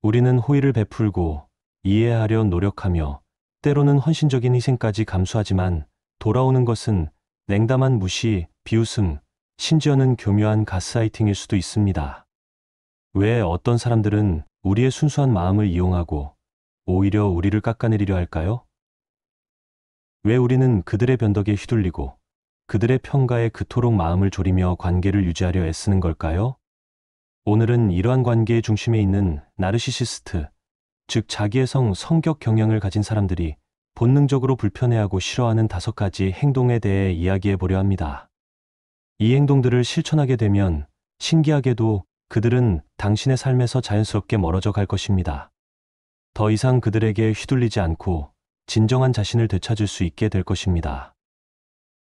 우리는 호의를 베풀고 이해하려 노력하며 때로는 헌신적인 희생까지 감수하지만 돌아오는 것은 냉담한 무시, 비웃음, 심지어는 교묘한 가스라이팅일 수도 있습니다. 왜 어떤 사람들은 우리의 순수한 마음을 이용하고 오히려 우리를 깎아내리려 할까요? 왜 우리는 그들의 변덕에 휘둘리고 그들의 평가에 그토록 마음을 졸이며 관계를 유지하려 애쓰는 걸까요? 오늘은 이러한 관계의 중심에 있는 나르시시스트, 즉 자기의 성격 경향을 가진 사람들이 본능적으로 불편해하고 싫어하는 5가지 행동에 대해 이야기해 보려 합니다. 이 행동들을 실천하게 되면 신기하게도 그들은 당신의 삶에서 자연스럽게 멀어져 갈 것입니다. 더 이상 그들에게 휘둘리지 않고 진정한 자신을 되찾을 수 있게 될 것입니다.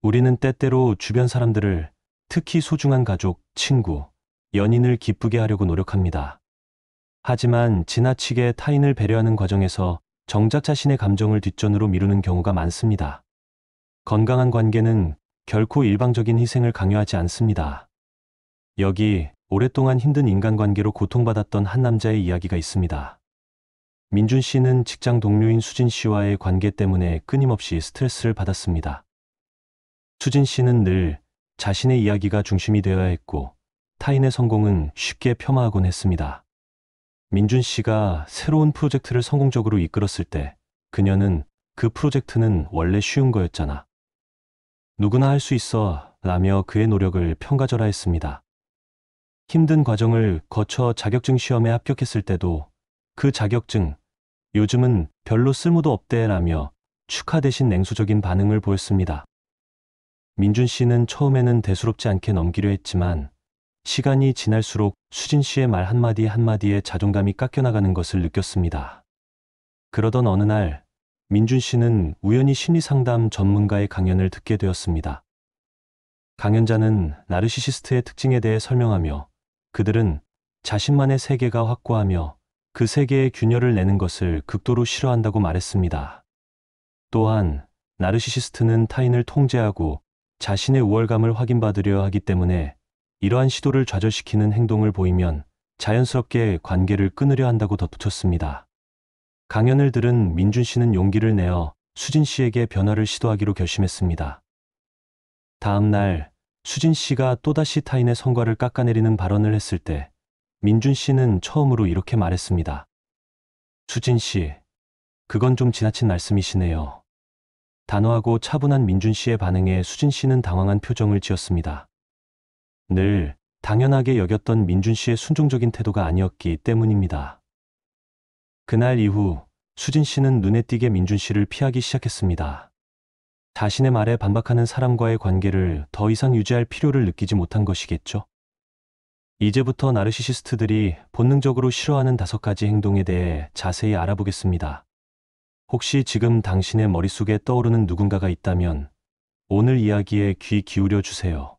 우리는 때때로 주변 사람들을, 특히 소중한 가족, 친구, 연인을 기쁘게 하려고 노력합니다. 하지만 지나치게 타인을 배려하는 과정에서 정작 자신의 감정을 뒷전으로 미루는 경우가 많습니다. 건강한 관계는 결코 일방적인 희생을 강요하지 않습니다. 여기 오랫동안 힘든 인간관계로 고통받았던 한 남자의 이야기가 있습니다. 민준 씨는 직장 동료인 수진 씨와의 관계 때문에 끊임없이 스트레스를 받았습니다. 수진 씨는 늘 자신의 이야기가 중심이 되어야 했고 타인의 성공은 쉽게 폄하하곤 했습니다. 민준 씨가 새로운 프로젝트를 성공적으로 이끌었을 때 그녀는 그 프로젝트는 원래 쉬운 거였잖아. 누구나 할 수 있어 라며 그의 노력을 평가절하했습니다. 힘든 과정을 거쳐 자격증 시험에 합격했을 때도 그 자격증, 요즘은 별로 쓸모도 없대 라며 축하 대신 냉소적인 반응을 보였습니다. 민준 씨는 처음에는 대수롭지 않게 넘기려 했지만 시간이 지날수록 수진 씨의 말 한마디 한마디에 자존감이 깎여나가는 것을 느꼈습니다. 그러던 어느 날 민준 씨는 우연히 심리상담 전문가의 강연을 듣게 되었습니다. 강연자는 나르시시스트의 특징에 대해 설명하며 그들은 자신만의 세계가 확고하며 그 세계에 균열을 내는 것을 극도로 싫어한다고 말했습니다. 또한 나르시시스트는 타인을 통제하고 자신의 우월감을 확인받으려 하기 때문에 이러한 시도를 좌절시키는 행동을 보이면 자연스럽게 관계를 끊으려 한다고 덧붙였습니다. 강연을 들은 민준 씨는 용기를 내어 수진 씨에게 변화를 시도하기로 결심했습니다. 다음 날 수진 씨가 또다시 타인의 성과를 깎아내리는 발언을 했을 때 민준 씨는 처음으로 이렇게 말했습니다. 수진 씨, 그건 좀 지나친 말씀이시네요. 단호하고 차분한 민준 씨의 반응에 수진 씨는 당황한 표정을 지었습니다. 늘 당연하게 여겼던 민준 씨의 순종적인 태도가 아니었기 때문입니다. 그날 이후 수진 씨는 눈에 띄게 민준 씨를 피하기 시작했습니다. 자신의 말에 반박하는 사람과의 관계를 더 이상 유지할 필요를 느끼지 못한 것이겠죠. 이제부터 나르시시스트들이 본능적으로 싫어하는 5가지 행동에 대해 자세히 알아보겠습니다. 혹시 지금 당신의 머릿속에 떠오르는 누군가가 있다면 오늘 이야기에 귀 기울여 주세요.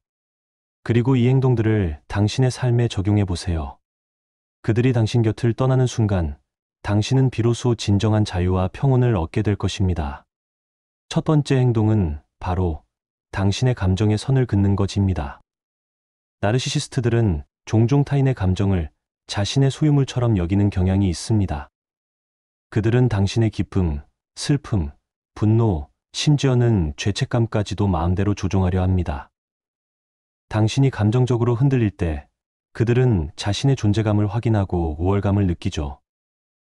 그리고 이 행동들을 당신의 삶에 적용해 보세요. 그들이 당신 곁을 떠나는 순간 당신은 비로소 진정한 자유와 평온을 얻게 될 것입니다. 첫 번째 행동은 바로 당신의 감정의 선을 긋는 것입니다. 나르시시스트들은 종종 타인의 감정을 자신의 소유물처럼 여기는 경향이 있습니다. 그들은 당신의 기쁨, 슬픔, 분노, 심지어는 죄책감까지도 마음대로 조종하려 합니다. 당신이 감정적으로 흔들릴 때 그들은 자신의 존재감을 확인하고 우월감을 느끼죠.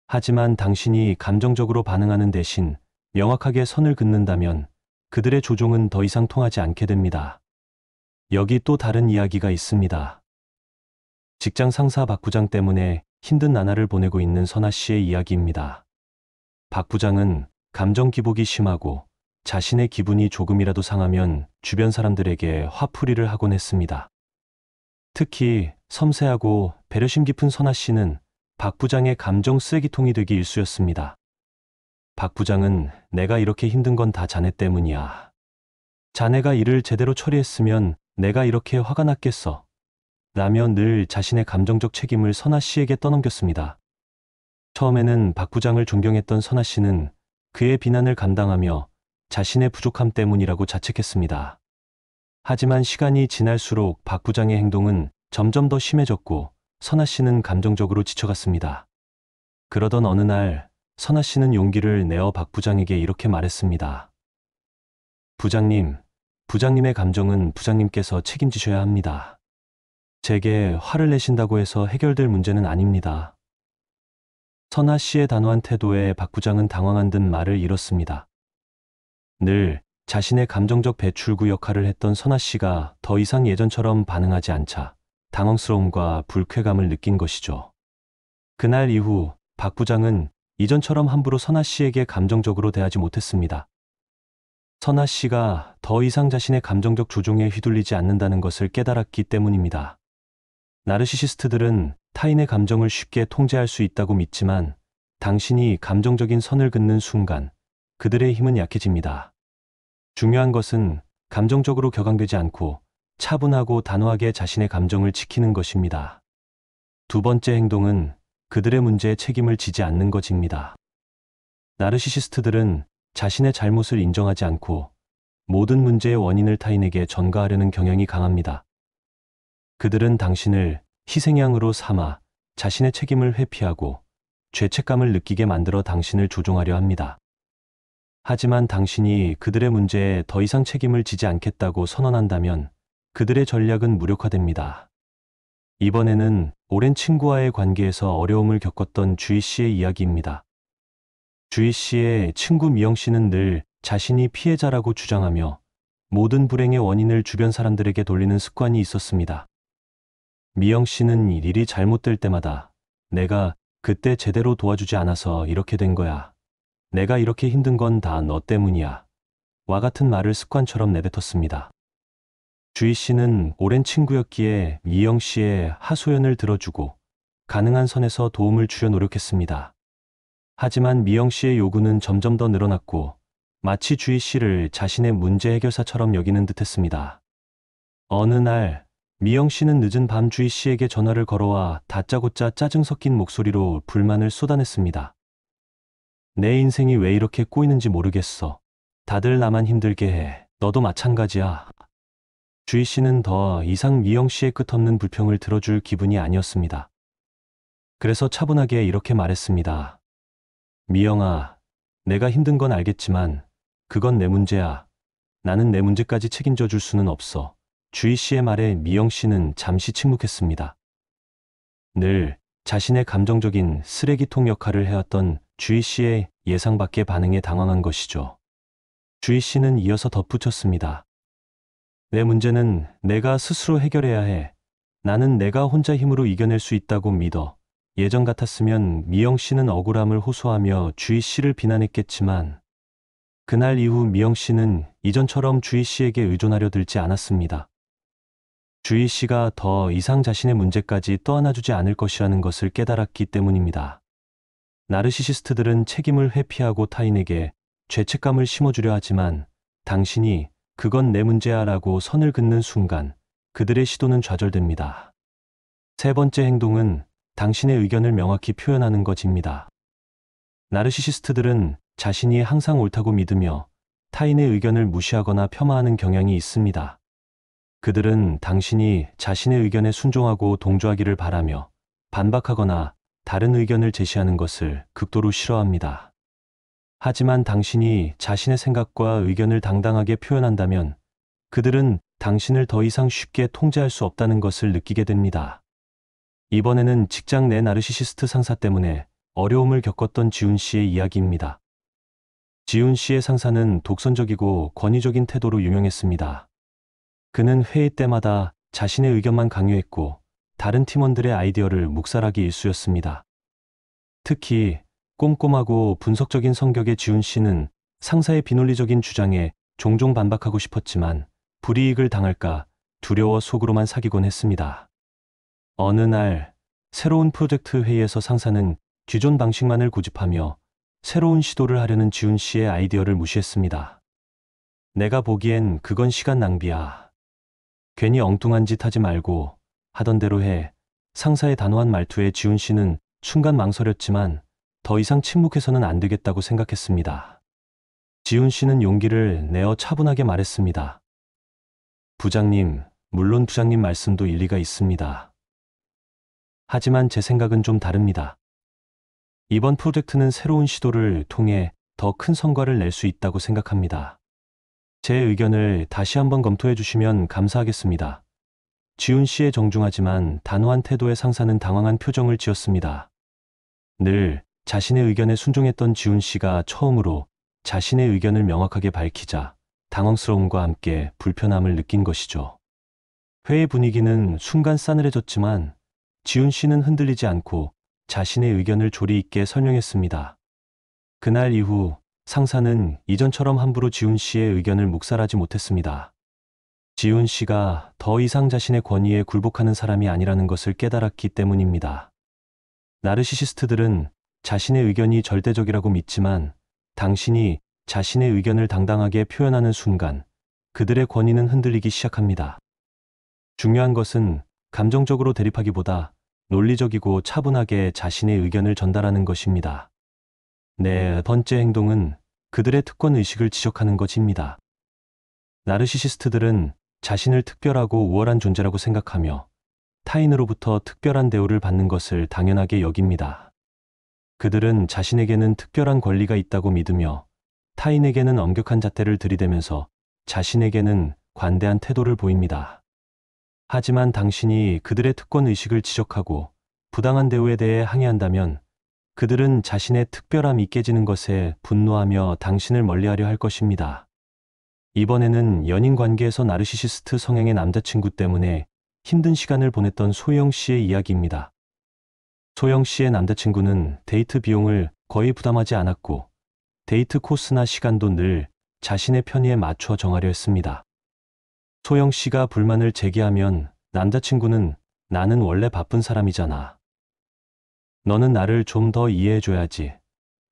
하지만 당신이 감정적으로 반응하는 대신 명확하게 선을 긋는다면 그들의 조종은 더 이상 통하지 않게 됩니다. 여기 또 다른 이야기가 있습니다. 직장 상사 박 부장 때문에 힘든 나날을 보내고 있는 선아 씨의 이야기입니다. 박 부장은 감정 기복이 심하고 자신의 기분이 조금이라도 상하면 주변 사람들에게 화풀이를 하곤 했습니다. 특히 섬세하고 배려심 깊은 선아 씨는 박 부장의 감정 쓰레기통이 되기 일쑤였습니다. 박 부장은 내가 이렇게 힘든 건 다 자네 때문이야. 자네가 일을 제대로 처리했으면 내가 이렇게 화가 났겠어. 라며 늘 자신의 감정적 책임을 선아 씨에게 떠넘겼습니다. 처음에는 박 부장을 존경했던 선아 씨는 그의 비난을 감당하며 자신의 부족함 때문이라고 자책했습니다. 하지만 시간이 지날수록 박 부장의 행동은 점점 더 심해졌고 선아 씨는 감정적으로 지쳐갔습니다. 그러던 어느 날 선아 씨는 용기를 내어 박 부장에게 이렇게 말했습니다. 부장님, 부장님의 감정은 부장님께서 책임지셔야 합니다. 제게 화를 내신다고 해서 해결될 문제는 아닙니다. 선아 씨의 단호한 태도에 박 부장은 당황한 듯 말을 잃었습니다. 늘 자신의 감정적 배출구 역할을 했던 선아 씨가 더 이상 예전처럼 반응하지 않자 당황스러움과 불쾌감을 느낀 것이죠. 그날 이후 박 부장은 이전처럼 함부로 선아 씨에게 감정적으로 대하지 못했습니다. 선아 씨가 더 이상 자신의 감정적 조종에 휘둘리지 않는다는 것을 깨달았기 때문입니다. 나르시시스트들은 타인의 감정을 쉽게 통제할 수 있다고 믿지만 당신이 감정적인 선을 긋는 순간 그들의 힘은 약해집니다. 중요한 것은 감정적으로 격앙되지 않고 차분하고 단호하게 자신의 감정을 지키는 것입니다. 두 번째 행동은 그들의 문제에 책임을 지지 않는 것입니다. 나르시시스트들은 자신의 잘못을 인정하지 않고 모든 문제의 원인을 타인에게 전가하려는 경향이 강합니다. 그들은 당신을 희생양으로 삼아 자신의 책임을 회피하고 죄책감을 느끼게 만들어 당신을 조종하려 합니다. 하지만 당신이 그들의 문제에 더 이상 책임을 지지 않겠다고 선언한다면 그들의 전략은 무력화됩니다. 이번에는 오랜 친구와의 관계에서 어려움을 겪었던 주희 씨의 이야기입니다. 주희 씨의 친구 미영 씨는 늘 자신이 피해자라고 주장하며 모든 불행의 원인을 주변 사람들에게 돌리는 습관이 있었습니다. 미영 씨는 일이 잘못될 때마다 내가 그때 제대로 도와주지 않아서 이렇게 된 거야. 내가 이렇게 힘든 건 다 너 때문이야. 와 같은 말을 습관처럼 내뱉었습니다. 주희 씨는 오랜 친구였기에 미영 씨의 하소연을 들어주고 가능한 선에서 도움을 주려 노력했습니다. 하지만 미영 씨의 요구는 점점 더 늘어났고 마치 주희 씨를 자신의 문제 해결사처럼 여기는 듯했습니다. 어느 날 미영 씨는 늦은 밤 주희 씨에게 전화를 걸어와 다짜고짜 짜증 섞인 목소리로 불만을 쏟아냈습니다. 내 인생이 왜 이렇게 꼬이는지 모르겠어. 다들 나만 힘들게 해. 너도 마찬가지야. 주희 씨는 더 이상 미영 씨의 끝없는 불평을 들어줄 기분이 아니었습니다. 그래서 차분하게 이렇게 말했습니다. 미영아, 내가 힘든 건 알겠지만 그건 내 문제야. 나는 내 문제까지 책임져 줄 수는 없어. 주희 씨의 말에 미영 씨는 잠시 침묵했습니다. 늘 자신의 감정적인 쓰레기통 역할을 해왔던 주희 씨의 예상 밖의 반응에 당황한 것이죠. 주희 씨는 이어서 덧붙였습니다. 내 문제는 내가 스스로 해결해야 해. 나는 내가 혼자 힘으로 이겨낼 수 있다고 믿어. 예전 같았으면 미영 씨는 억울함을 호소하며 주희 씨를 비난했겠지만 그날 이후 미영 씨는 이전처럼 주희 씨에게 의존하려 들지 않았습니다. 주희 씨가 더 이상 자신의 문제까지 떠안아주지 않을 것이라는 것을 깨달았기 때문입니다. 나르시시스트들은 책임을 회피하고 타인에게 죄책감을 심어주려 하지만 당신이 그건 내 문제야 라고 선을 긋는 순간 그들의 시도는 좌절됩니다. 세 번째 행동은 당신의 의견을 명확히 표현하는 것입니다. 나르시시스트들은 자신이 항상 옳다고 믿으며 타인의 의견을 무시하거나 폄하하는 경향이 있습니다. 그들은 당신이 자신의 의견에 순종하고 동조하기를 바라며 반박하거나 다른 의견을 제시하는 것을 극도로 싫어합니다. 하지만 당신이 자신의 생각과 의견을 당당하게 표현한다면 그들은 당신을 더 이상 쉽게 통제할 수 없다는 것을 느끼게 됩니다. 이번에는 직장 내 나르시시스트 상사 때문에 어려움을 겪었던 지훈 씨의 이야기입니다. 지훈 씨의 상사는 독선적이고 권위적인 태도로 유명했습니다. 그는 회의 때마다 자신의 의견만 강요했고 다른 팀원들의 아이디어를 묵살하기 일쑤였습니다. 특히 꼼꼼하고 분석적인 성격의 지훈 씨는 상사의 비논리적인 주장에 종종 반박하고 싶었지만 불이익을 당할까 두려워 속으로만 사귀곤 했습니다. 어느 날 새로운 프로젝트 회의에서 상사는 기존 방식만을 고집하며 새로운 시도를 하려는 지훈 씨의 아이디어를 무시했습니다. 내가 보기엔 그건 시간 낭비야. 괜히 엉뚱한 짓 하지 말고 하던 대로 해. 상사의 단호한 말투에 지훈 씨는 순간 망설였지만 더 이상 침묵해서는 안 되겠다고 생각했습니다. 지훈 씨는 용기를 내어 차분하게 말했습니다. 부장님, 물론 부장님 말씀도 일리가 있습니다. 하지만 제 생각은 좀 다릅니다. 이번 프로젝트는 새로운 시도를 통해 더 큰 성과를 낼 수 있다고 생각합니다. 제 의견을 다시 한번 검토해 주시면 감사하겠습니다. 지훈 씨의 정중하지만 단호한 태도의 상사는 당황한 표정을 지었습니다. 늘 자신의 의견에 순종했던 지훈 씨가 처음으로 자신의 의견을 명확하게 밝히자 당황스러움과 함께 불편함을 느낀 것이죠. 회의 분위기는 순간 싸늘해졌지만 지훈 씨는 흔들리지 않고 자신의 의견을 조리 있게 설명했습니다. 그날 이후 상사는 이전처럼 함부로 지훈 씨의 의견을 묵살하지 못했습니다. 지훈 씨가 더 이상 자신의 권위에 굴복하는 사람이 아니라는 것을 깨달았기 때문입니다. 나르시시스트들은 자신의 의견이 절대적이라고 믿지만 당신이 자신의 의견을 당당하게 표현하는 순간 그들의 권위는 흔들리기 시작합니다. 중요한 것은 감정적으로 대립하기보다 논리적이고 차분하게 자신의 의견을 전달하는 것입니다. 네 번째 행동은 그들의 특권 의식을 지적하는 것입니다. 나르시시스트들은 자신을 특별하고 우월한 존재라고 생각하며 타인으로부터 특별한 대우를 받는 것을 당연하게 여깁니다. 그들은 자신에게는 특별한 권리가 있다고 믿으며 타인에게는 엄격한 잣대를 들이대면서 자신에게는 관대한 태도를 보입니다. 하지만 당신이 그들의 특권 의식을 지적하고 부당한 대우에 대해 항의한다면 그들은 자신의 특별함이 깨지는 것에 분노하며 당신을 멀리하려 할 것입니다. 이번에는 연인 관계에서 나르시시스트 성향의 남자친구 때문에 힘든 시간을 보냈던 소영 씨의 이야기입니다. 소영 씨의 남자친구는 데이트 비용을 거의 부담하지 않았고 데이트 코스나 시간도 늘 자신의 편의에 맞춰 정하려 했습니다. 소영 씨가 불만을 제기하면 남자친구는 나는 원래 바쁜 사람이잖아. 너는 나를 좀 더 이해해줘야지.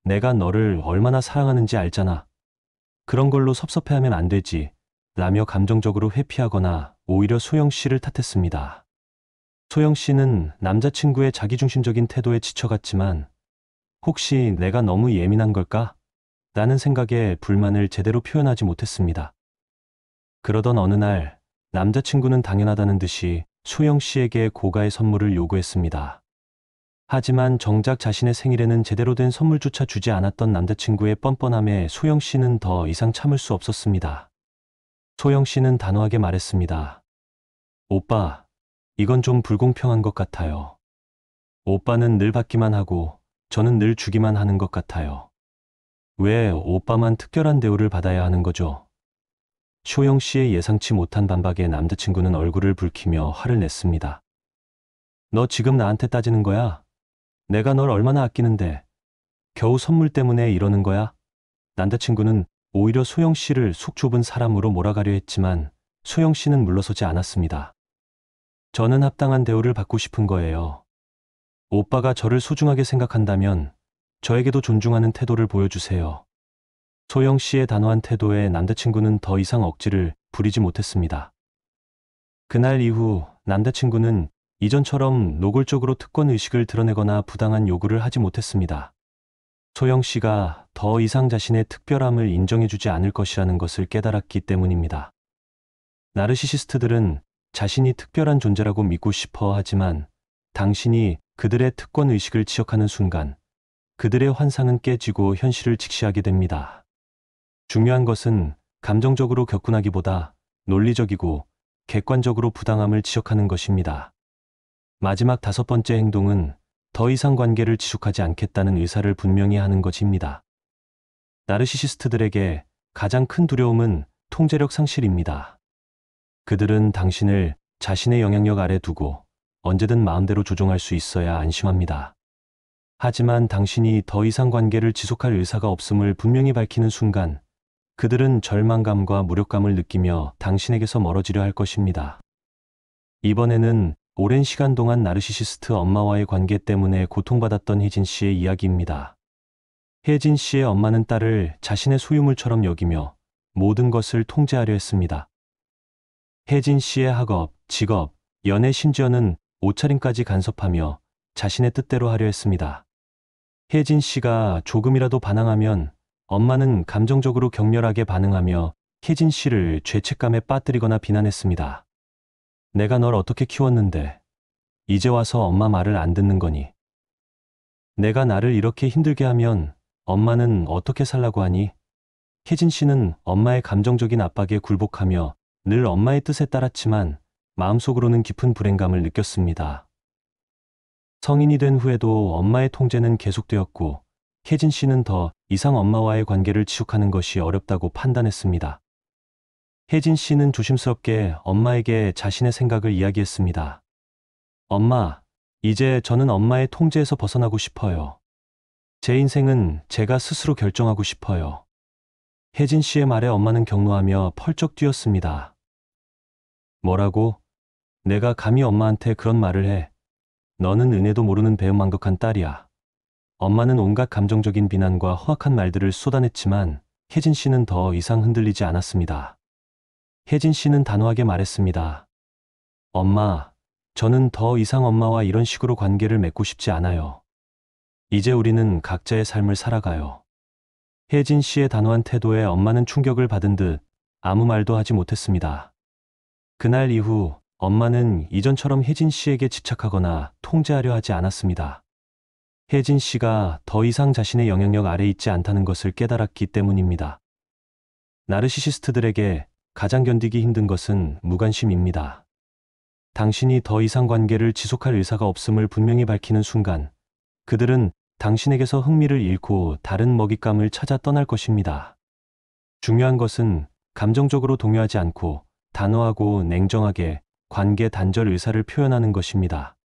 내가 너를 얼마나 사랑하는지 알잖아. 그런 걸로 섭섭해하면 안 되지. 라며 감정적으로 회피하거나 오히려 소영 씨를 탓했습니다. 소영 씨는 남자친구의 자기중심적인 태도에 지쳐갔지만 혹시 내가 너무 예민한 걸까? 라는 생각에 불만을 제대로 표현하지 못했습니다. 그러던 어느 날 남자친구는 당연하다는 듯이 소영 씨에게 고가의 선물을 요구했습니다. 하지만 정작 자신의 생일에는 제대로 된 선물조차 주지 않았던 남자친구의 뻔뻔함에 소영 씨는 더 이상 참을 수 없었습니다. 소영 씨는 단호하게 말했습니다. 오빠, 이건 좀 불공평한 것 같아요. 오빠는 늘 받기만 하고 저는 늘 주기만 하는 것 같아요. 왜 오빠만 특별한 대우를 받아야 하는 거죠? 소영 씨의 예상치 못한 반박에 남자친구는 얼굴을 붉히며 화를 냈습니다. 너 지금 나한테 따지는 거야? 내가 널 얼마나 아끼는데 겨우 선물 때문에 이러는 거야? 남자친구는 오히려 소영 씨를 속 좁은 사람으로 몰아가려 했지만 소영 씨는 물러서지 않았습니다. 저는 합당한 대우를 받고 싶은 거예요. 오빠가 저를 소중하게 생각한다면 저에게도 존중하는 태도를 보여주세요. 소영 씨의 단호한 태도에 남자친구는 더 이상 억지를 부리지 못했습니다. 그날 이후 남자친구는 이전처럼 노골적으로 특권 의식을 드러내거나 부당한 요구를 하지 못했습니다. 소영 씨가 더 이상 자신의 특별함을 인정해주지 않을 것이라는 것을 깨달았기 때문입니다. 나르시시스트들은 자신이 특별한 존재라고 믿고 싶어 하지만 당신이 그들의 특권 의식을 지적하는 순간 그들의 환상은 깨지고 현실을 직시하게 됩니다. 중요한 것은 감정적으로 격분하기보다 논리적이고 객관적으로 부당함을 지적하는 것입니다. 마지막 다섯 번째 행동은 더 이상 관계를 지속하지 않겠다는 의사를 분명히 하는 것입니다. 나르시시스트들에게 가장 큰 두려움은 통제력 상실입니다. 그들은 당신을 자신의 영향력 아래 두고 언제든 마음대로 조종할 수 있어야 안심합니다. 하지만 당신이 더 이상 관계를 지속할 의사가 없음을 분명히 밝히는 순간 그들은 절망감과 무력감을 느끼며 당신에게서 멀어지려 할 것입니다. 이번에는 오랜 시간 동안 나르시시스트 엄마와의 관계 때문에 고통받았던 혜진 씨의 이야기입니다. 혜진 씨의 엄마는 딸을 자신의 소유물처럼 여기며 모든 것을 통제하려 했습니다. 혜진 씨의 학업, 직업, 연애 심지어는 옷차림까지 간섭하며 자신의 뜻대로 하려 했습니다. 혜진 씨가 조금이라도 반항하면 엄마는 감정적으로 격렬하게 반응하며 혜진 씨를 죄책감에 빠뜨리거나 비난했습니다. 내가 널 어떻게 키웠는데 이제 와서 엄마 말을 안 듣는 거니? 내가 나를 이렇게 힘들게 하면 엄마는 어떻게 살라고 하니? 혜진 씨는 엄마의 감정적인 압박에 굴복하며 늘 엄마의 뜻에 따랐지만 마음속으로는 깊은 불행감을 느꼈습니다. 성인이 된 후에도 엄마의 통제는 계속되었고 혜진 씨는 더 이상 엄마와의 관계를 지속하는 것이 어렵다고 판단했습니다. 혜진 씨는 조심스럽게 엄마에게 자신의 생각을 이야기했습니다. 엄마, 이제 저는 엄마의 통제에서 벗어나고 싶어요. 제 인생은 제가 스스로 결정하고 싶어요. 혜진 씨의 말에 엄마는 격노하며 펄쩍 뛰었습니다. 뭐라고? 내가 감히 엄마한테 그런 말을 해? 너는 은혜도 모르는 배은망덕한 딸이야. 엄마는 온갖 감정적인 비난과 허악한 말들을 쏟아냈지만 혜진 씨는 더 이상 흔들리지 않았습니다. 혜진 씨는 단호하게 말했습니다. 엄마, 저는 더 이상 엄마와 이런 식으로 관계를 맺고 싶지 않아요. 이제 우리는 각자의 삶을 살아가요. 혜진 씨의 단호한 태도에 엄마는 충격을 받은 듯 아무 말도 하지 못했습니다. 그날 이후 엄마는 이전처럼 혜진 씨에게 집착하거나 통제하려 하지 않았습니다. 혜진 씨가 더 이상 자신의 영향력 아래 있지 않다는 것을 깨달았기 때문입니다. 나르시시스트들에게 가장 견디기 힘든 것은 무관심입니다. 당신이 더 이상 관계를 지속할 의사가 없음을 분명히 밝히는 순간 그들은 당신에게서 흥미를 잃고 다른 먹잇감을 찾아 떠날 것입니다. 중요한 것은 감정적으로 동요하지 않고 단호하고 냉정하게 관계 단절 의사를 표현하는 것입니다.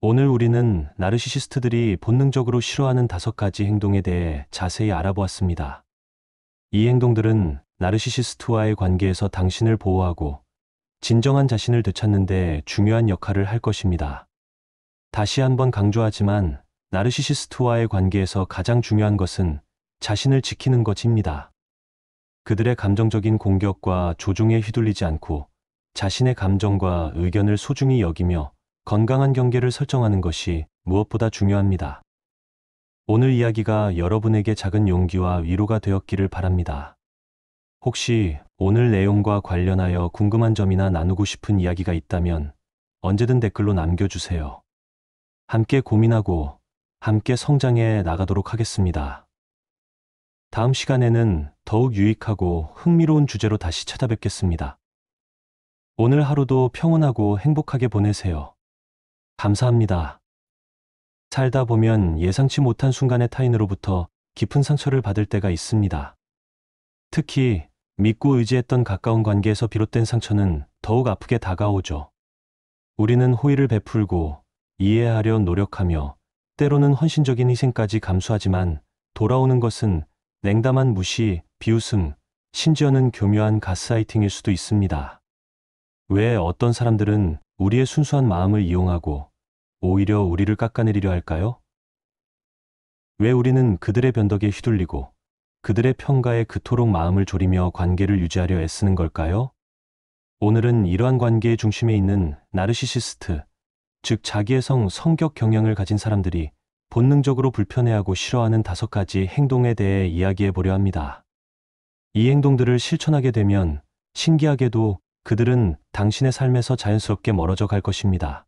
오늘 우리는 나르시시스트들이 본능적으로 싫어하는 5가지 행동에 대해 자세히 알아보았습니다. 이 행동들은 나르시시스트와의 관계에서 당신을 보호하고 진정한 자신을 되찾는 데 중요한 역할을 할 것입니다. 다시 한번 강조하지만 나르시시스트와의 관계에서 가장 중요한 것은 자신을 지키는 것입니다. 그들의 감정적인 공격과 조종에 휘둘리지 않고 자신의 감정과 의견을 소중히 여기며 건강한 경계를 설정하는 것이 무엇보다 중요합니다. 오늘 이야기가 여러분에게 작은 용기와 위로가 되었기를 바랍니다. 혹시 오늘 내용과 관련하여 궁금한 점이나 나누고 싶은 이야기가 있다면 언제든 댓글로 남겨주세요. 함께 고민하고 함께 성장해 나가도록 하겠습니다. 다음 시간에는 더욱 유익하고 흥미로운 주제로 다시 찾아뵙겠습니다. 오늘 하루도 평온하고 행복하게 보내세요. 감사합니다. 살다 보면 예상치 못한 순간의 타인으로부터 깊은 상처를 받을 때가 있습니다. 특히 믿고 의지했던 가까운 관계에서 비롯된 상처는 더욱 아프게 다가오죠. 우리는 호의를 베풀고 이해하려 노력하며 때로는 헌신적인 희생까지 감수하지만 돌아오는 것은 냉담한 무시, 비웃음, 심지어는 교묘한 가스라이팅일 수도 있습니다. 왜 어떤 사람들은 우리의 순수한 마음을 이용하고 오히려 우리를 깎아내리려 할까요? 왜 우리는 그들의 변덕에 휘둘리고 그들의 평가에 그토록 마음을 졸이며 관계를 유지하려 애쓰는 걸까요? 오늘은 이러한 관계의 중심에 있는 나르시시스트, 즉 자기의 성격 경향을 가진 사람들이 본능적으로 불편해하고 싫어하는 5가지 행동에 대해 이야기해 보려 합니다. 이 행동들을 실천하게 되면 신기하게도 그들은 당신의 삶에서 자연스럽게 멀어져 갈 것입니다.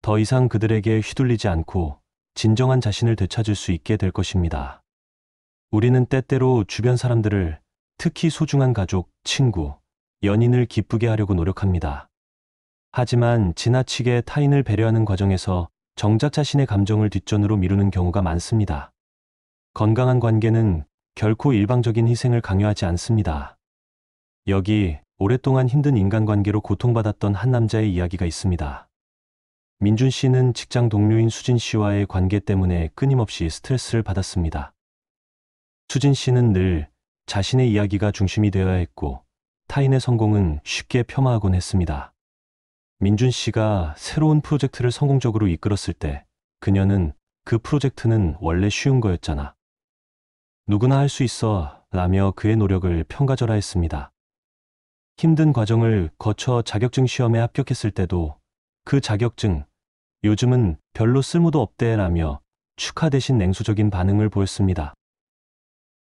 더 이상 그들에게 휘둘리지 않고 진정한 자신을 되찾을 수 있게 될 것입니다. 우리는 때때로 주변 사람들을, 특히 소중한 가족, 친구, 연인을 기쁘게 하려고 노력합니다. 하지만 지나치게 타인을 배려하는 과정에서 정작 자신의 감정을 뒷전으로 미루는 경우가 많습니다. 건강한 관계는 결코 일방적인 희생을 강요하지 않습니다. 여기 오랫동안 힘든 인간관계로 고통받았던 한 남자의 이야기가 있습니다. 민준 씨는 직장 동료인 수진 씨와의 관계 때문에 끊임없이 스트레스를 받았습니다. 수진 씨는 늘 자신의 이야기가 중심이 되어야 했고 타인의 성공은 쉽게 폄하하곤 했습니다. 민준 씨가 새로운 프로젝트를 성공적으로 이끌었을 때 그녀는 그 프로젝트는 원래 쉬운 거였잖아. 누구나 할 수 있어 라며 그의 노력을 평가절하했습니다. 힘든 과정을 거쳐 자격증 시험에 합격했을 때도 그 자격증 요즘은 별로 쓸모도 없대 라며 축하 대신 냉소적인 반응을 보였습니다.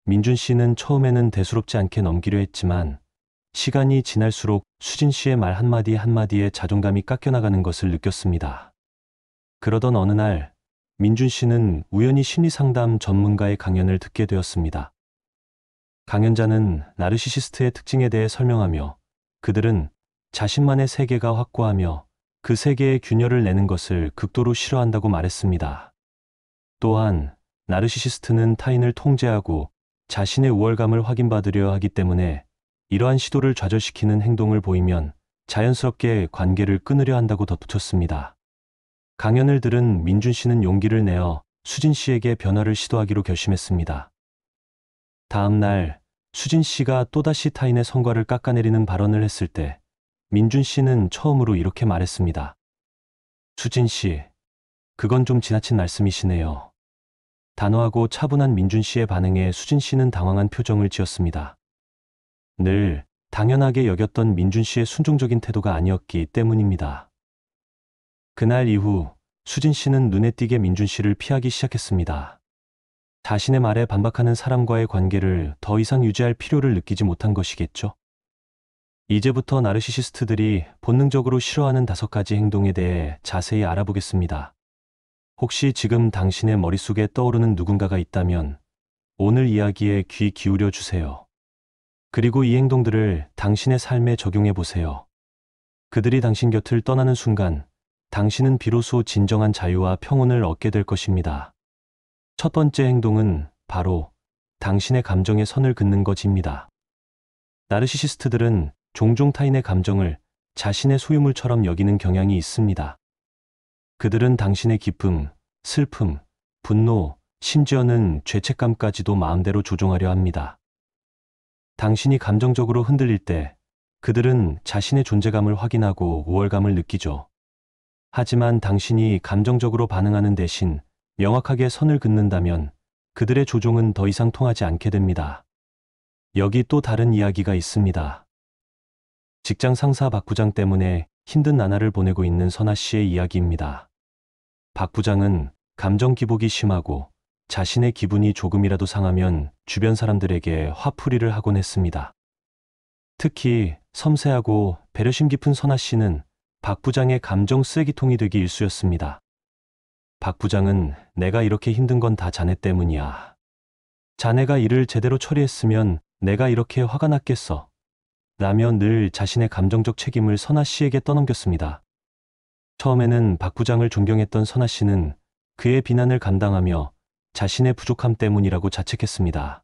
민준 씨는 처음에는 대수롭지 않게 넘기려 했지만 시간이 지날수록 수진 씨의 말 한마디 한마디에 자존감이 깎여나가는 것을 느꼈습니다. 그러던 어느 날 민준 씨는 우연히 심리상담 전문가의 강연을 듣게 되었습니다. 강연자는 나르시시스트의 특징에 대해 설명하며 그들은 자신만의 세계가 확고하며 그 세계에 균열을 내는 것을 극도로 싫어한다고 말했습니다. 또한 나르시시스트는 타인을 통제하고 자신의 우월감을 확인받으려 하기 때문에 이러한 시도를 좌절시키는 행동을 보이면 자연스럽게 관계를 끊으려 한다고 덧붙였습니다. 강연을 들은 민준 씨는 용기를 내어 수진 씨에게 변화를 시도하기로 결심했습니다. 다음 날 수진 씨가 또다시 타인의 성과를 깎아내리는 발언을 했을 때 민준 씨는 처음으로 이렇게 말했습니다. 수진 씨, 그건 좀 지나친 말씀이시네요. 단호하고 차분한 민준 씨의 반응에 수진 씨는 당황한 표정을 지었습니다. 늘 당연하게 여겼던 민준 씨의 순종적인 태도가 아니었기 때문입니다. 그날 이후 수진 씨는 눈에 띄게 민준 씨를 피하기 시작했습니다. 자신의 말에 반박하는 사람과의 관계를 더 이상 유지할 필요를 느끼지 못한 것이겠죠. 이제부터 나르시시스트들이 본능적으로 싫어하는 5가지 행동에 대해 자세히 알아보겠습니다. 혹시 지금 당신의 머릿속에 떠오르는 누군가가 있다면 오늘 이야기에 귀 기울여 주세요. 그리고 이 행동들을 당신의 삶에 적용해 보세요. 그들이 당신 곁을 떠나는 순간 당신은 비로소 진정한 자유와 평온을 얻게 될 것입니다. 첫 번째 행동은 바로 당신의 감정의 선을 긋는 것입니다. 나르시시스트들은 종종 타인의 감정을 자신의 소유물처럼 여기는 경향이 있습니다. 그들은 당신의 기쁨, 슬픔, 분노, 심지어는 죄책감까지도 마음대로 조종하려 합니다. 당신이 감정적으로 흔들릴 때 그들은 자신의 존재감을 확인하고 우월감을 느끼죠. 하지만 당신이 감정적으로 반응하는 대신 명확하게 선을 긋는다면 그들의 조종은 더 이상 통하지 않게 됩니다. 여기 또 다른 이야기가 있습니다. 직장 상사 박 부장 때문에 힘든 나날을 보내고 있는 선아 씨의 이야기입니다. 박 부장은 감정 기복이 심하고 자신의 기분이 조금이라도 상하면 주변 사람들에게 화풀이를 하곤 했습니다. 특히 섬세하고 배려심 깊은 선아 씨는 박 부장의 감정 쓰레기통이 되기 일쑤였습니다. 박 부장은 내가 이렇게 힘든 건 다 자네 때문이야. 자네가 일을 제대로 처리했으면 내가 이렇게 화가 났겠어. 라며 늘 자신의 감정적 책임을 선아 씨에게 떠넘겼습니다. 처음에는 박 부장을 존경했던 선아 씨는 그의 비난을 감당하며 자신의 부족함 때문이라고 자책했습니다.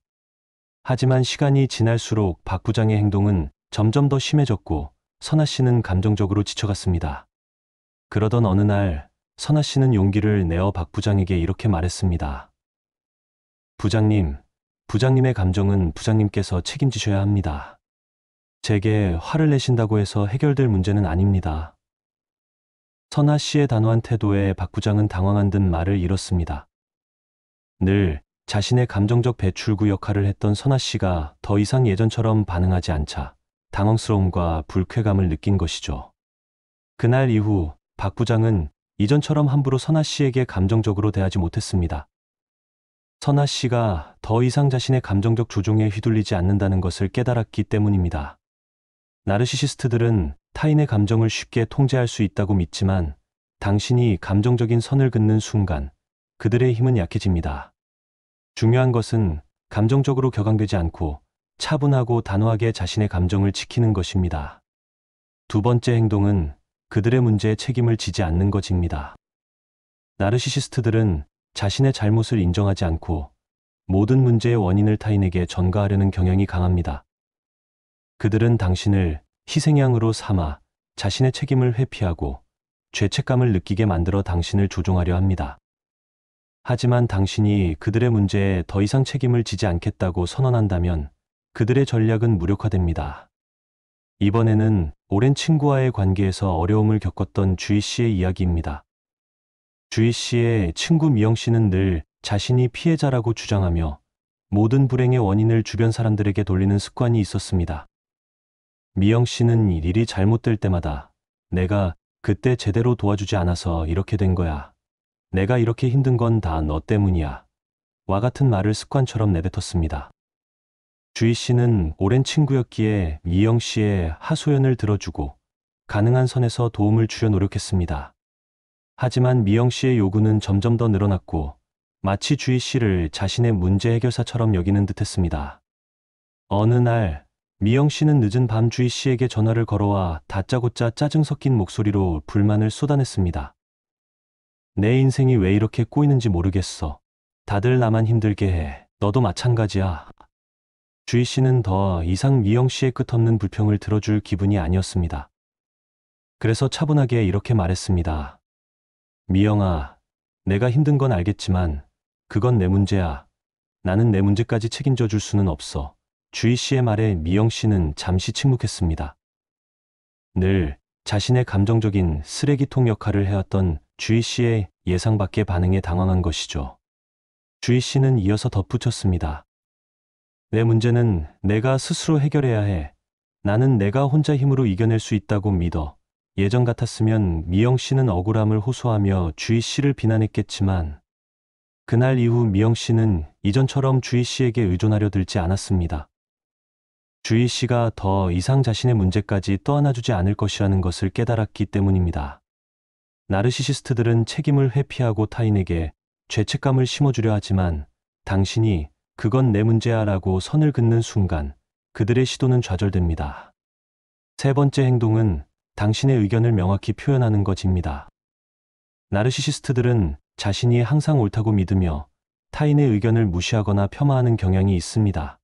하지만 시간이 지날수록 박 부장의 행동은 점점 더 심해졌고 선아 씨는 감정적으로 지쳐갔습니다. 그러던 어느 날 선아 씨는 용기를 내어 박 부장에게 이렇게 말했습니다. 부장님, 부장님의 감정은 부장님께서 책임지셔야 합니다. 제게 화를 내신다고 해서 해결될 문제는 아닙니다. 선아 씨의 단호한 태도에 박 부장은 당황한 듯 말을 잃었습니다. 늘 자신의 감정적 배출구 역할을 했던 선아 씨가 더 이상 예전처럼 반응하지 않자 당황스러움과 불쾌감을 느낀 것이죠. 그날 이후 박 부장은 이전처럼 함부로 선아 씨에게 감정적으로 대하지 못했습니다. 선아 씨가 더 이상 자신의 감정적 조종에 휘둘리지 않는다는 것을 깨달았기 때문입니다. 나르시시스트들은 타인의 감정을 쉽게 통제할 수 있다고 믿지만 당신이 감정적인 선을 긋는 순간 그들의 힘은 약해집니다. 중요한 것은 감정적으로 격앙되지 않고 차분하고 단호하게 자신의 감정을 지키는 것입니다. 두 번째 행동은 그들의 문제에 책임을 지지 않는 것입니다. 나르시시스트들은 자신의 잘못을 인정하지 않고 모든 문제의 원인을 타인에게 전가하려는 경향이 강합니다. 그들은 당신을 희생양으로 삼아 자신의 책임을 회피하고 죄책감을 느끼게 만들어 당신을 조종하려 합니다. 하지만 당신이 그들의 문제에 더 이상 책임을 지지 않겠다고 선언한다면 그들의 전략은 무력화됩니다. 이번에는 오랜 친구와의 관계에서 어려움을 겪었던 주희 씨의 이야기입니다. 주희 씨의 친구 미영 씨는 늘 자신이 피해자라고 주장하며 모든 불행의 원인을 주변 사람들에게 돌리는 습관이 있었습니다. 미영 씨는 일이 잘못될 때마다 내가 그때 제대로 도와주지 않아서 이렇게 된 거야. 내가 이렇게 힘든 건 다 너 때문이야. 와 같은 말을 습관처럼 내뱉었습니다. 주희 씨는 오랜 친구였기에 미영 씨의 하소연을 들어주고 가능한 선에서 도움을 주려 노력했습니다. 하지만 미영 씨의 요구는 점점 더 늘어났고 마치 주희 씨를 자신의 문제 해결사처럼 여기는 듯했습니다. 어느 날 미영 씨는 늦은 밤 주희 씨에게 전화를 걸어와 다짜고짜 짜증 섞인 목소리로 불만을 쏟아냈습니다. 내 인생이 왜 이렇게 꼬이는지 모르겠어. 다들 나만 힘들게 해. 너도 마찬가지야. 주희 씨는 더 이상 미영 씨의 끝없는 불평을 들어줄 기분이 아니었습니다. 그래서 차분하게 이렇게 말했습니다. 미영아, 내가 힘든 건 알겠지만 그건 내 문제야. 나는 내 문제까지 책임져 줄 수는 없어. 주희 씨의 말에 미영 씨는 잠시 침묵했습니다. 늘 자신의 감정적인 쓰레기통 역할을 해왔던 주희 씨의 예상 밖의 반응에 당황한 것이죠. 주희 씨는 이어서 덧붙였습니다. 내 문제는 내가 스스로 해결해야 해. 나는 내가 혼자 힘으로 이겨낼 수 있다고 믿어. 예전 같았으면 미영 씨는 억울함을 호소하며 주희 씨를 비난했겠지만 그날 이후 미영 씨는 이전처럼 주희 씨에게 의존하려 들지 않았습니다. 주희 씨가 더 이상 자신의 문제까지 떠안아주지 않을 것이라는 것을 깨달았기 때문입니다. 나르시시스트들은 책임을 회피하고 타인에게 죄책감을 심어주려 하지만 당신이 그건 내 문제야 라고 선을 긋는 순간 그들의 시도는 좌절됩니다. 세 번째 행동은 당신의 의견을 명확히 표현하는 것입니다. 나르시시스트들은 자신이 항상 옳다고 믿으며 타인의 의견을 무시하거나 폄하하는 경향이 있습니다.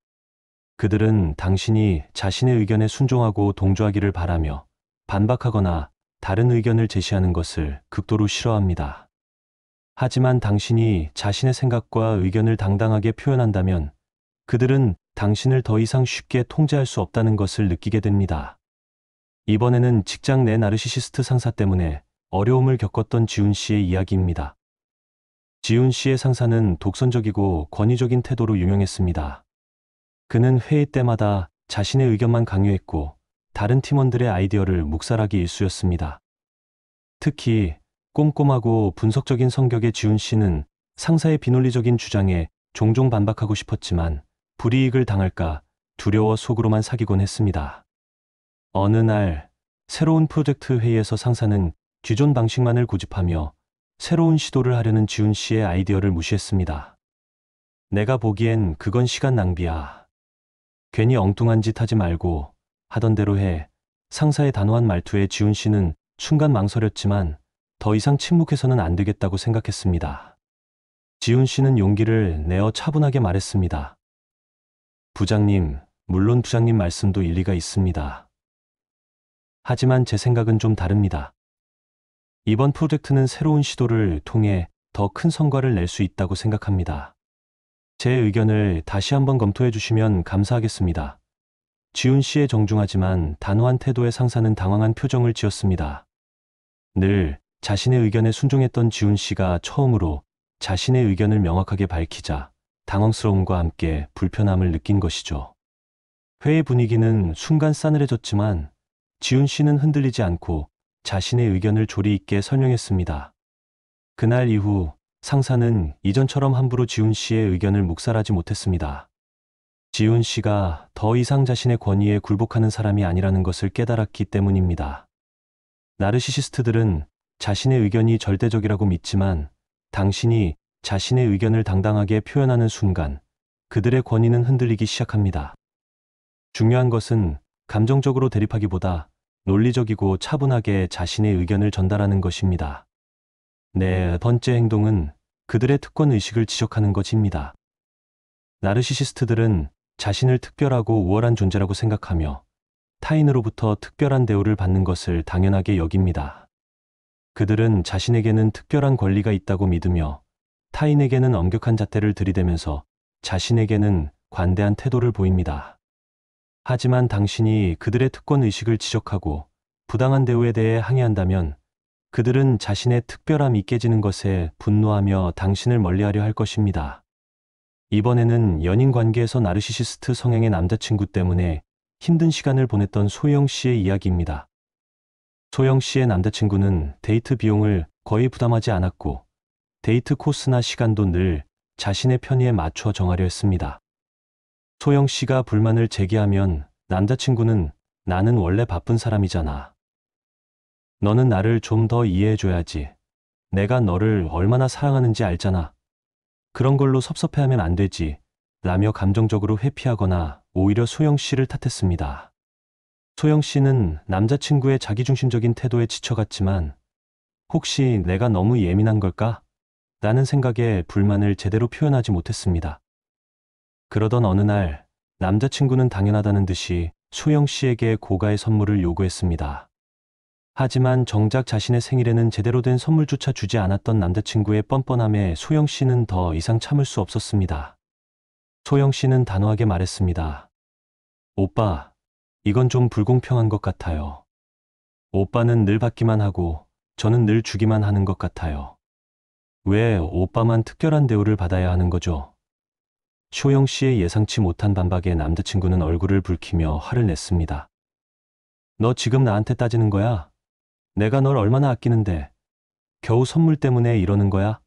그들은 당신이 자신의 의견에 순종하고 동조하기를 바라며 반박하거나 다른 의견을 제시하는 것을 극도로 싫어합니다. 하지만 당신이 자신의 생각과 의견을 당당하게 표현한다면 그들은 당신을 더 이상 쉽게 통제할 수 없다는 것을 느끼게 됩니다. 이번에는 직장 내 나르시시스트 상사 때문에 어려움을 겪었던 지훈 씨의 이야기입니다. 지훈 씨의 상사는 독선적이고 권위적인 태도로 유명했습니다. 그는 회의 때마다 자신의 의견만 강요했고 다른 팀원들의 아이디어를 묵살하기 일쑤였습니다. 특히 꼼꼼하고 분석적인 성격의 지훈 씨는 상사의 비논리적인 주장에 종종 반박하고 싶었지만 불이익을 당할까 두려워 속으로만 사귀곤 했습니다. 어느 날 새로운 프로젝트 회의에서 상사는 기존 방식만을 고집하며 새로운 시도를 하려는 지훈 씨의 아이디어를 무시했습니다. 내가 보기엔 그건 시간 낭비야. 괜히 엉뚱한 짓 하지 말고 하던 대로 해. 상사의 단호한 말투에 지훈 씨는 순간 망설였지만 더 이상 침묵해서는 안 되겠다고 생각했습니다. 지훈 씨는 용기를 내어 차분하게 말했습니다. 부장님, 물론 부장님 말씀도 일리가 있습니다. 하지만 제 생각은 좀 다릅니다. 이번 프로젝트는 새로운 시도를 통해 더 큰 성과를 낼 수 있다고 생각합니다. 제 의견을 다시 한번 검토해 주시면 감사하겠습니다. 지훈 씨의 정중하지만 단호한 태도의 상사는 당황한 표정을 지었습니다. 늘 자신의 의견에 순종했던 지훈 씨가 처음으로 자신의 의견을 명확하게 밝히자 당황스러움과 함께 불편함을 느낀 것이죠. 회의 분위기는 순간 싸늘해졌지만 지훈 씨는 흔들리지 않고 자신의 의견을 조리 있게 설명했습니다. 그날 이후 상사는 이전처럼 함부로 지훈 씨의 의견을 묵살하지 못했습니다. 지훈 씨가 더 이상 자신의 권위에 굴복하는 사람이 아니라는 것을 깨달았기 때문입니다. 나르시시스트들은 자신의 의견이 절대적이라고 믿지만 당신이 자신의 의견을 당당하게 표현하는 순간 그들의 권위는 흔들리기 시작합니다. 중요한 것은 감정적으로 대립하기보다 논리적이고 차분하게 자신의 의견을 전달하는 것입니다. 네 번째 행동은 그들의 특권 의식을 지적하는 것입니다. 나르시시스트들은 자신을 특별하고 우월한 존재라고 생각하며 타인으로부터 특별한 대우를 받는 것을 당연하게 여깁니다. 그들은 자신에게는 특별한 권리가 있다고 믿으며 타인에게는 엄격한 잣대를 들이대면서 자신에게는 관대한 태도를 보입니다. 하지만 당신이 그들의 특권 의식을 지적하고 부당한 대우에 대해 항의한다면 그들은 자신의 특별함이 깨지는 것에 분노하며 당신을 멀리하려 할 것입니다. 이번에는 연인 관계에서 나르시시스트 성향의 남자친구 때문에 힘든 시간을 보냈던 소영 씨의 이야기입니다. 소영 씨의 남자친구는 데이트 비용을 거의 부담하지 않았고 데이트 코스나 시간도 늘 자신의 편의에 맞춰 정하려 했습니다. 소영 씨가 불만을 제기하면 남자친구는 나는 원래 바쁜 사람이잖아. 너는 나를 좀 더 이해해줘야지. 내가 너를 얼마나 사랑하는지 알잖아. 그런 걸로 섭섭해하면 안 되지. 라며 감정적으로 회피하거나 오히려 소영 씨를 탓했습니다. 소영 씨는 남자친구의 자기중심적인 태도에 지쳐갔지만 혹시 내가 너무 예민한 걸까? 라는 생각에 불만을 제대로 표현하지 못했습니다. 그러던 어느 날 남자친구는 당연하다는 듯이 소영 씨에게 고가의 선물을 요구했습니다. 하지만 정작 자신의 생일에는 제대로 된 선물조차 주지 않았던 남자친구의 뻔뻔함에 소영 씨는 더 이상 참을 수 없었습니다. 소영 씨는 단호하게 말했습니다. 오빠, 이건 좀 불공평한 것 같아요. 오빠는 늘 받기만 하고 저는 늘 주기만 하는 것 같아요. 왜 오빠만 특별한 대우를 받아야 하는 거죠? 소영 씨의 예상치 못한 반박에 남자친구는 얼굴을 붉히며 화를 냈습니다. 너 지금 나한테 따지는 거야? 내가 널 얼마나 아끼는데 겨우 선물 때문에 이러는 거야?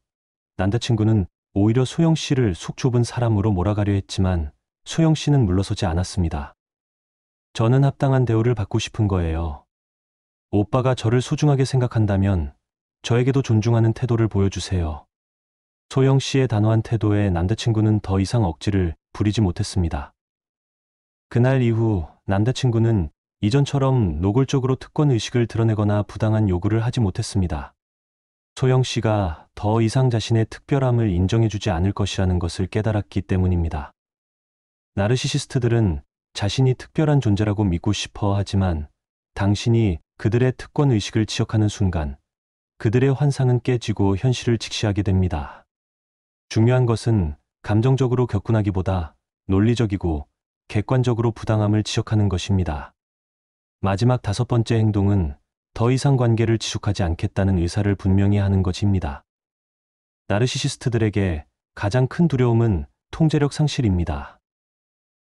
남자친구는 오히려 소영 씨를 속 좁은 사람으로 몰아가려 했지만 소영 씨는 물러서지 않았습니다. 저는 합당한 대우를 받고 싶은 거예요. 오빠가 저를 소중하게 생각한다면 저에게도 존중하는 태도를 보여주세요. 소영 씨의 단호한 태도에 남자친구는 더 이상 억지를 부리지 못했습니다. 그날 이후 남자친구는 이전처럼 노골적으로 특권 의식을 드러내거나 부당한 요구를 하지 못했습니다. 소영 씨가 더 이상 자신의 특별함을 인정해주지 않을 것이라는 것을 깨달았기 때문입니다. 나르시시스트들은 자신이 특별한 존재라고 믿고 싶어 하지만 당신이 그들의 특권 의식을 지적하는 순간 그들의 환상은 깨지고 현실을 직시하게 됩니다. 중요한 것은 감정적으로 격분하기보다 논리적이고 객관적으로 부당함을 지적하는 것입니다. 마지막 다섯 번째 행동은 더 이상 관계를 지속하지 않겠다는 의사를 분명히 하는 것입니다. 나르시시스트들에게 가장 큰 두려움은 통제력 상실입니다.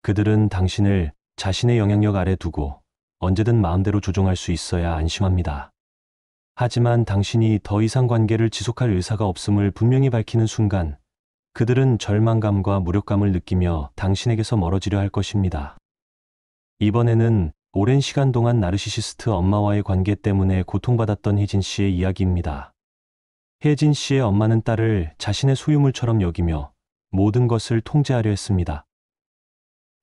그들은 당신을 자신의 영향력 아래 두고 언제든 마음대로 조종할 수 있어야 안심합니다. 하지만 당신이 더 이상 관계를 지속할 의사가 없음을 분명히 밝히는 순간 그들은 절망감과 무력감을 느끼며 당신에게서 멀어지려 할 것입니다. 이번에는 오랜 시간 동안 나르시시스트 엄마와의 관계 때문에 고통받았던 혜진 씨의 이야기입니다. 혜진 씨의 엄마는 딸을 자신의 소유물처럼 여기며 모든 것을 통제하려 했습니다.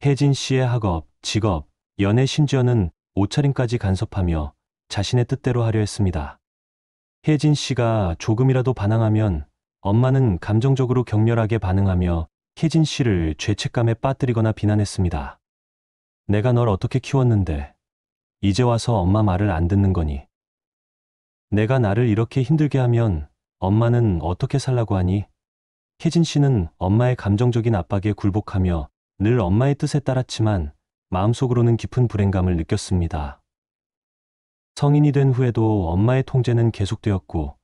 혜진 씨의 학업, 직업, 연애 심지어는 옷차림까지 간섭하며 자신의 뜻대로 하려 했습니다. 혜진 씨가 조금이라도 반항하면 엄마는 감정적으로 격렬하게 반응하며 혜진 씨를 죄책감에 빠뜨리거나 비난했습니다. 내가 널 어떻게 키웠는데 이제 와서 엄마 말을 안 듣는 거니? 내가 나를 이렇게 힘들게 하면 엄마는 어떻게 살라고 하니? 혜진 씨는 엄마의 감정적인 압박에 굴복하며 늘 엄마의 뜻에 따랐지만 마음속으로는 깊은 불행감을 느꼈습니다. 성인이 된 후에도 엄마의 통제는 계속되었고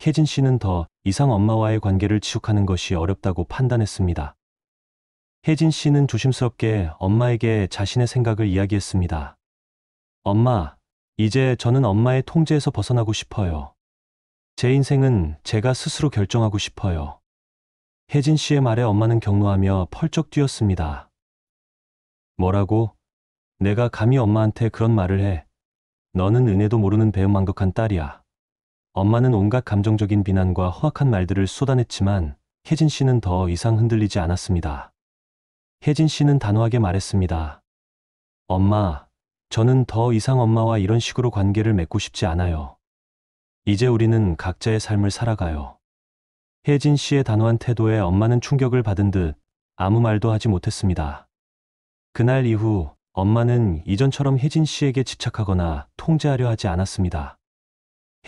혜진 씨는 더 이상 엄마와의 관계를 지속하는 것이 어렵다고 판단했습니다. 혜진 씨는 조심스럽게 엄마에게 자신의 생각을 이야기했습니다. 엄마, 이제 저는 엄마의 통제에서 벗어나고 싶어요. 제 인생은 제가 스스로 결정하고 싶어요. 혜진 씨의 말에 엄마는 격노하며 펄쩍 뛰었습니다. 뭐라고? 내가 감히 엄마한테 그런 말을 해. 너는 은혜도 모르는 배은망덕한 딸이야. 엄마는 온갖 감정적인 비난과 허악한 말들을 쏟아냈지만 혜진 씨는 더 이상 흔들리지 않았습니다. 혜진 씨는 단호하게 말했습니다. 엄마, 저는 더 이상 엄마와 이런 식으로 관계를 맺고 싶지 않아요. 이제 우리는 각자의 삶을 살아가요. 혜진 씨의 단호한 태도에 엄마는 충격을 받은 듯 아무 말도 하지 못했습니다. 그날 이후 엄마는 이전처럼 혜진 씨에게 집착하거나 통제하려 하지 않았습니다.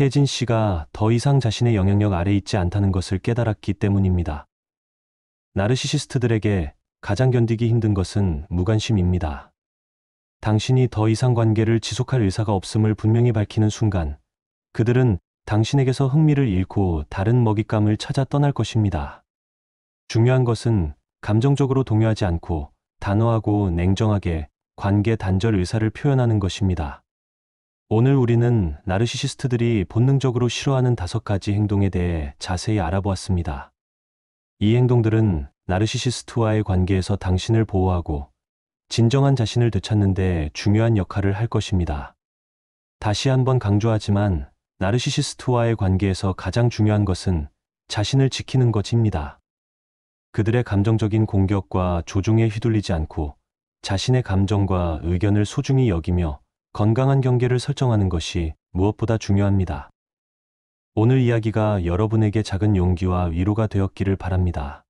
혜진 씨가 더 이상 자신의 영향력 아래 있지 않다는 것을 깨달았기 때문입니다. 나르시시스트들에게 가장 견디기 힘든 것은 무관심입니다. 당신이 더 이상 관계를 지속할 의사가 없음을 분명히 밝히는 순간, 그들은 당신에게서 흥미를 잃고 다른 먹잇감을 찾아 떠날 것입니다. 중요한 것은 감정적으로 동요하지 않고 단호하고 냉정하게 관계 단절 의사를 표현하는 것입니다. 오늘 우리는 나르시시스트들이 본능적으로 싫어하는 5가지 행동에 대해 자세히 알아보았습니다. 이 행동들은 나르시시스트와의 관계에서 당신을 보호하고 진정한 자신을 되찾는 데 중요한 역할을 할 것입니다. 다시 한번 강조하지만 나르시시스트와의 관계에서 가장 중요한 것은 자신을 지키는 것입니다. 그들의 감정적인 공격과 조종에 휘둘리지 않고 자신의 감정과 의견을 소중히 여기며 건강한 경계를 설정하는 것이 무엇보다 중요합니다. 오늘 이야기가 여러분에게 작은 용기와 위로가 되었기를 바랍니다.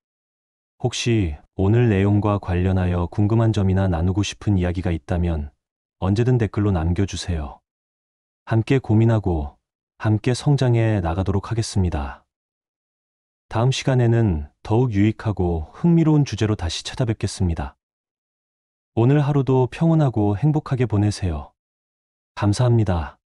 혹시 오늘 내용과 관련하여 궁금한 점이나 나누고 싶은 이야기가 있다면 언제든 댓글로 남겨주세요. 함께 고민하고 함께 성장해 나가도록 하겠습니다. 다음 시간에는 더욱 유익하고 흥미로운 주제로 다시 찾아뵙겠습니다. 오늘 하루도 평온하고 행복하게 보내세요. 감사합니다.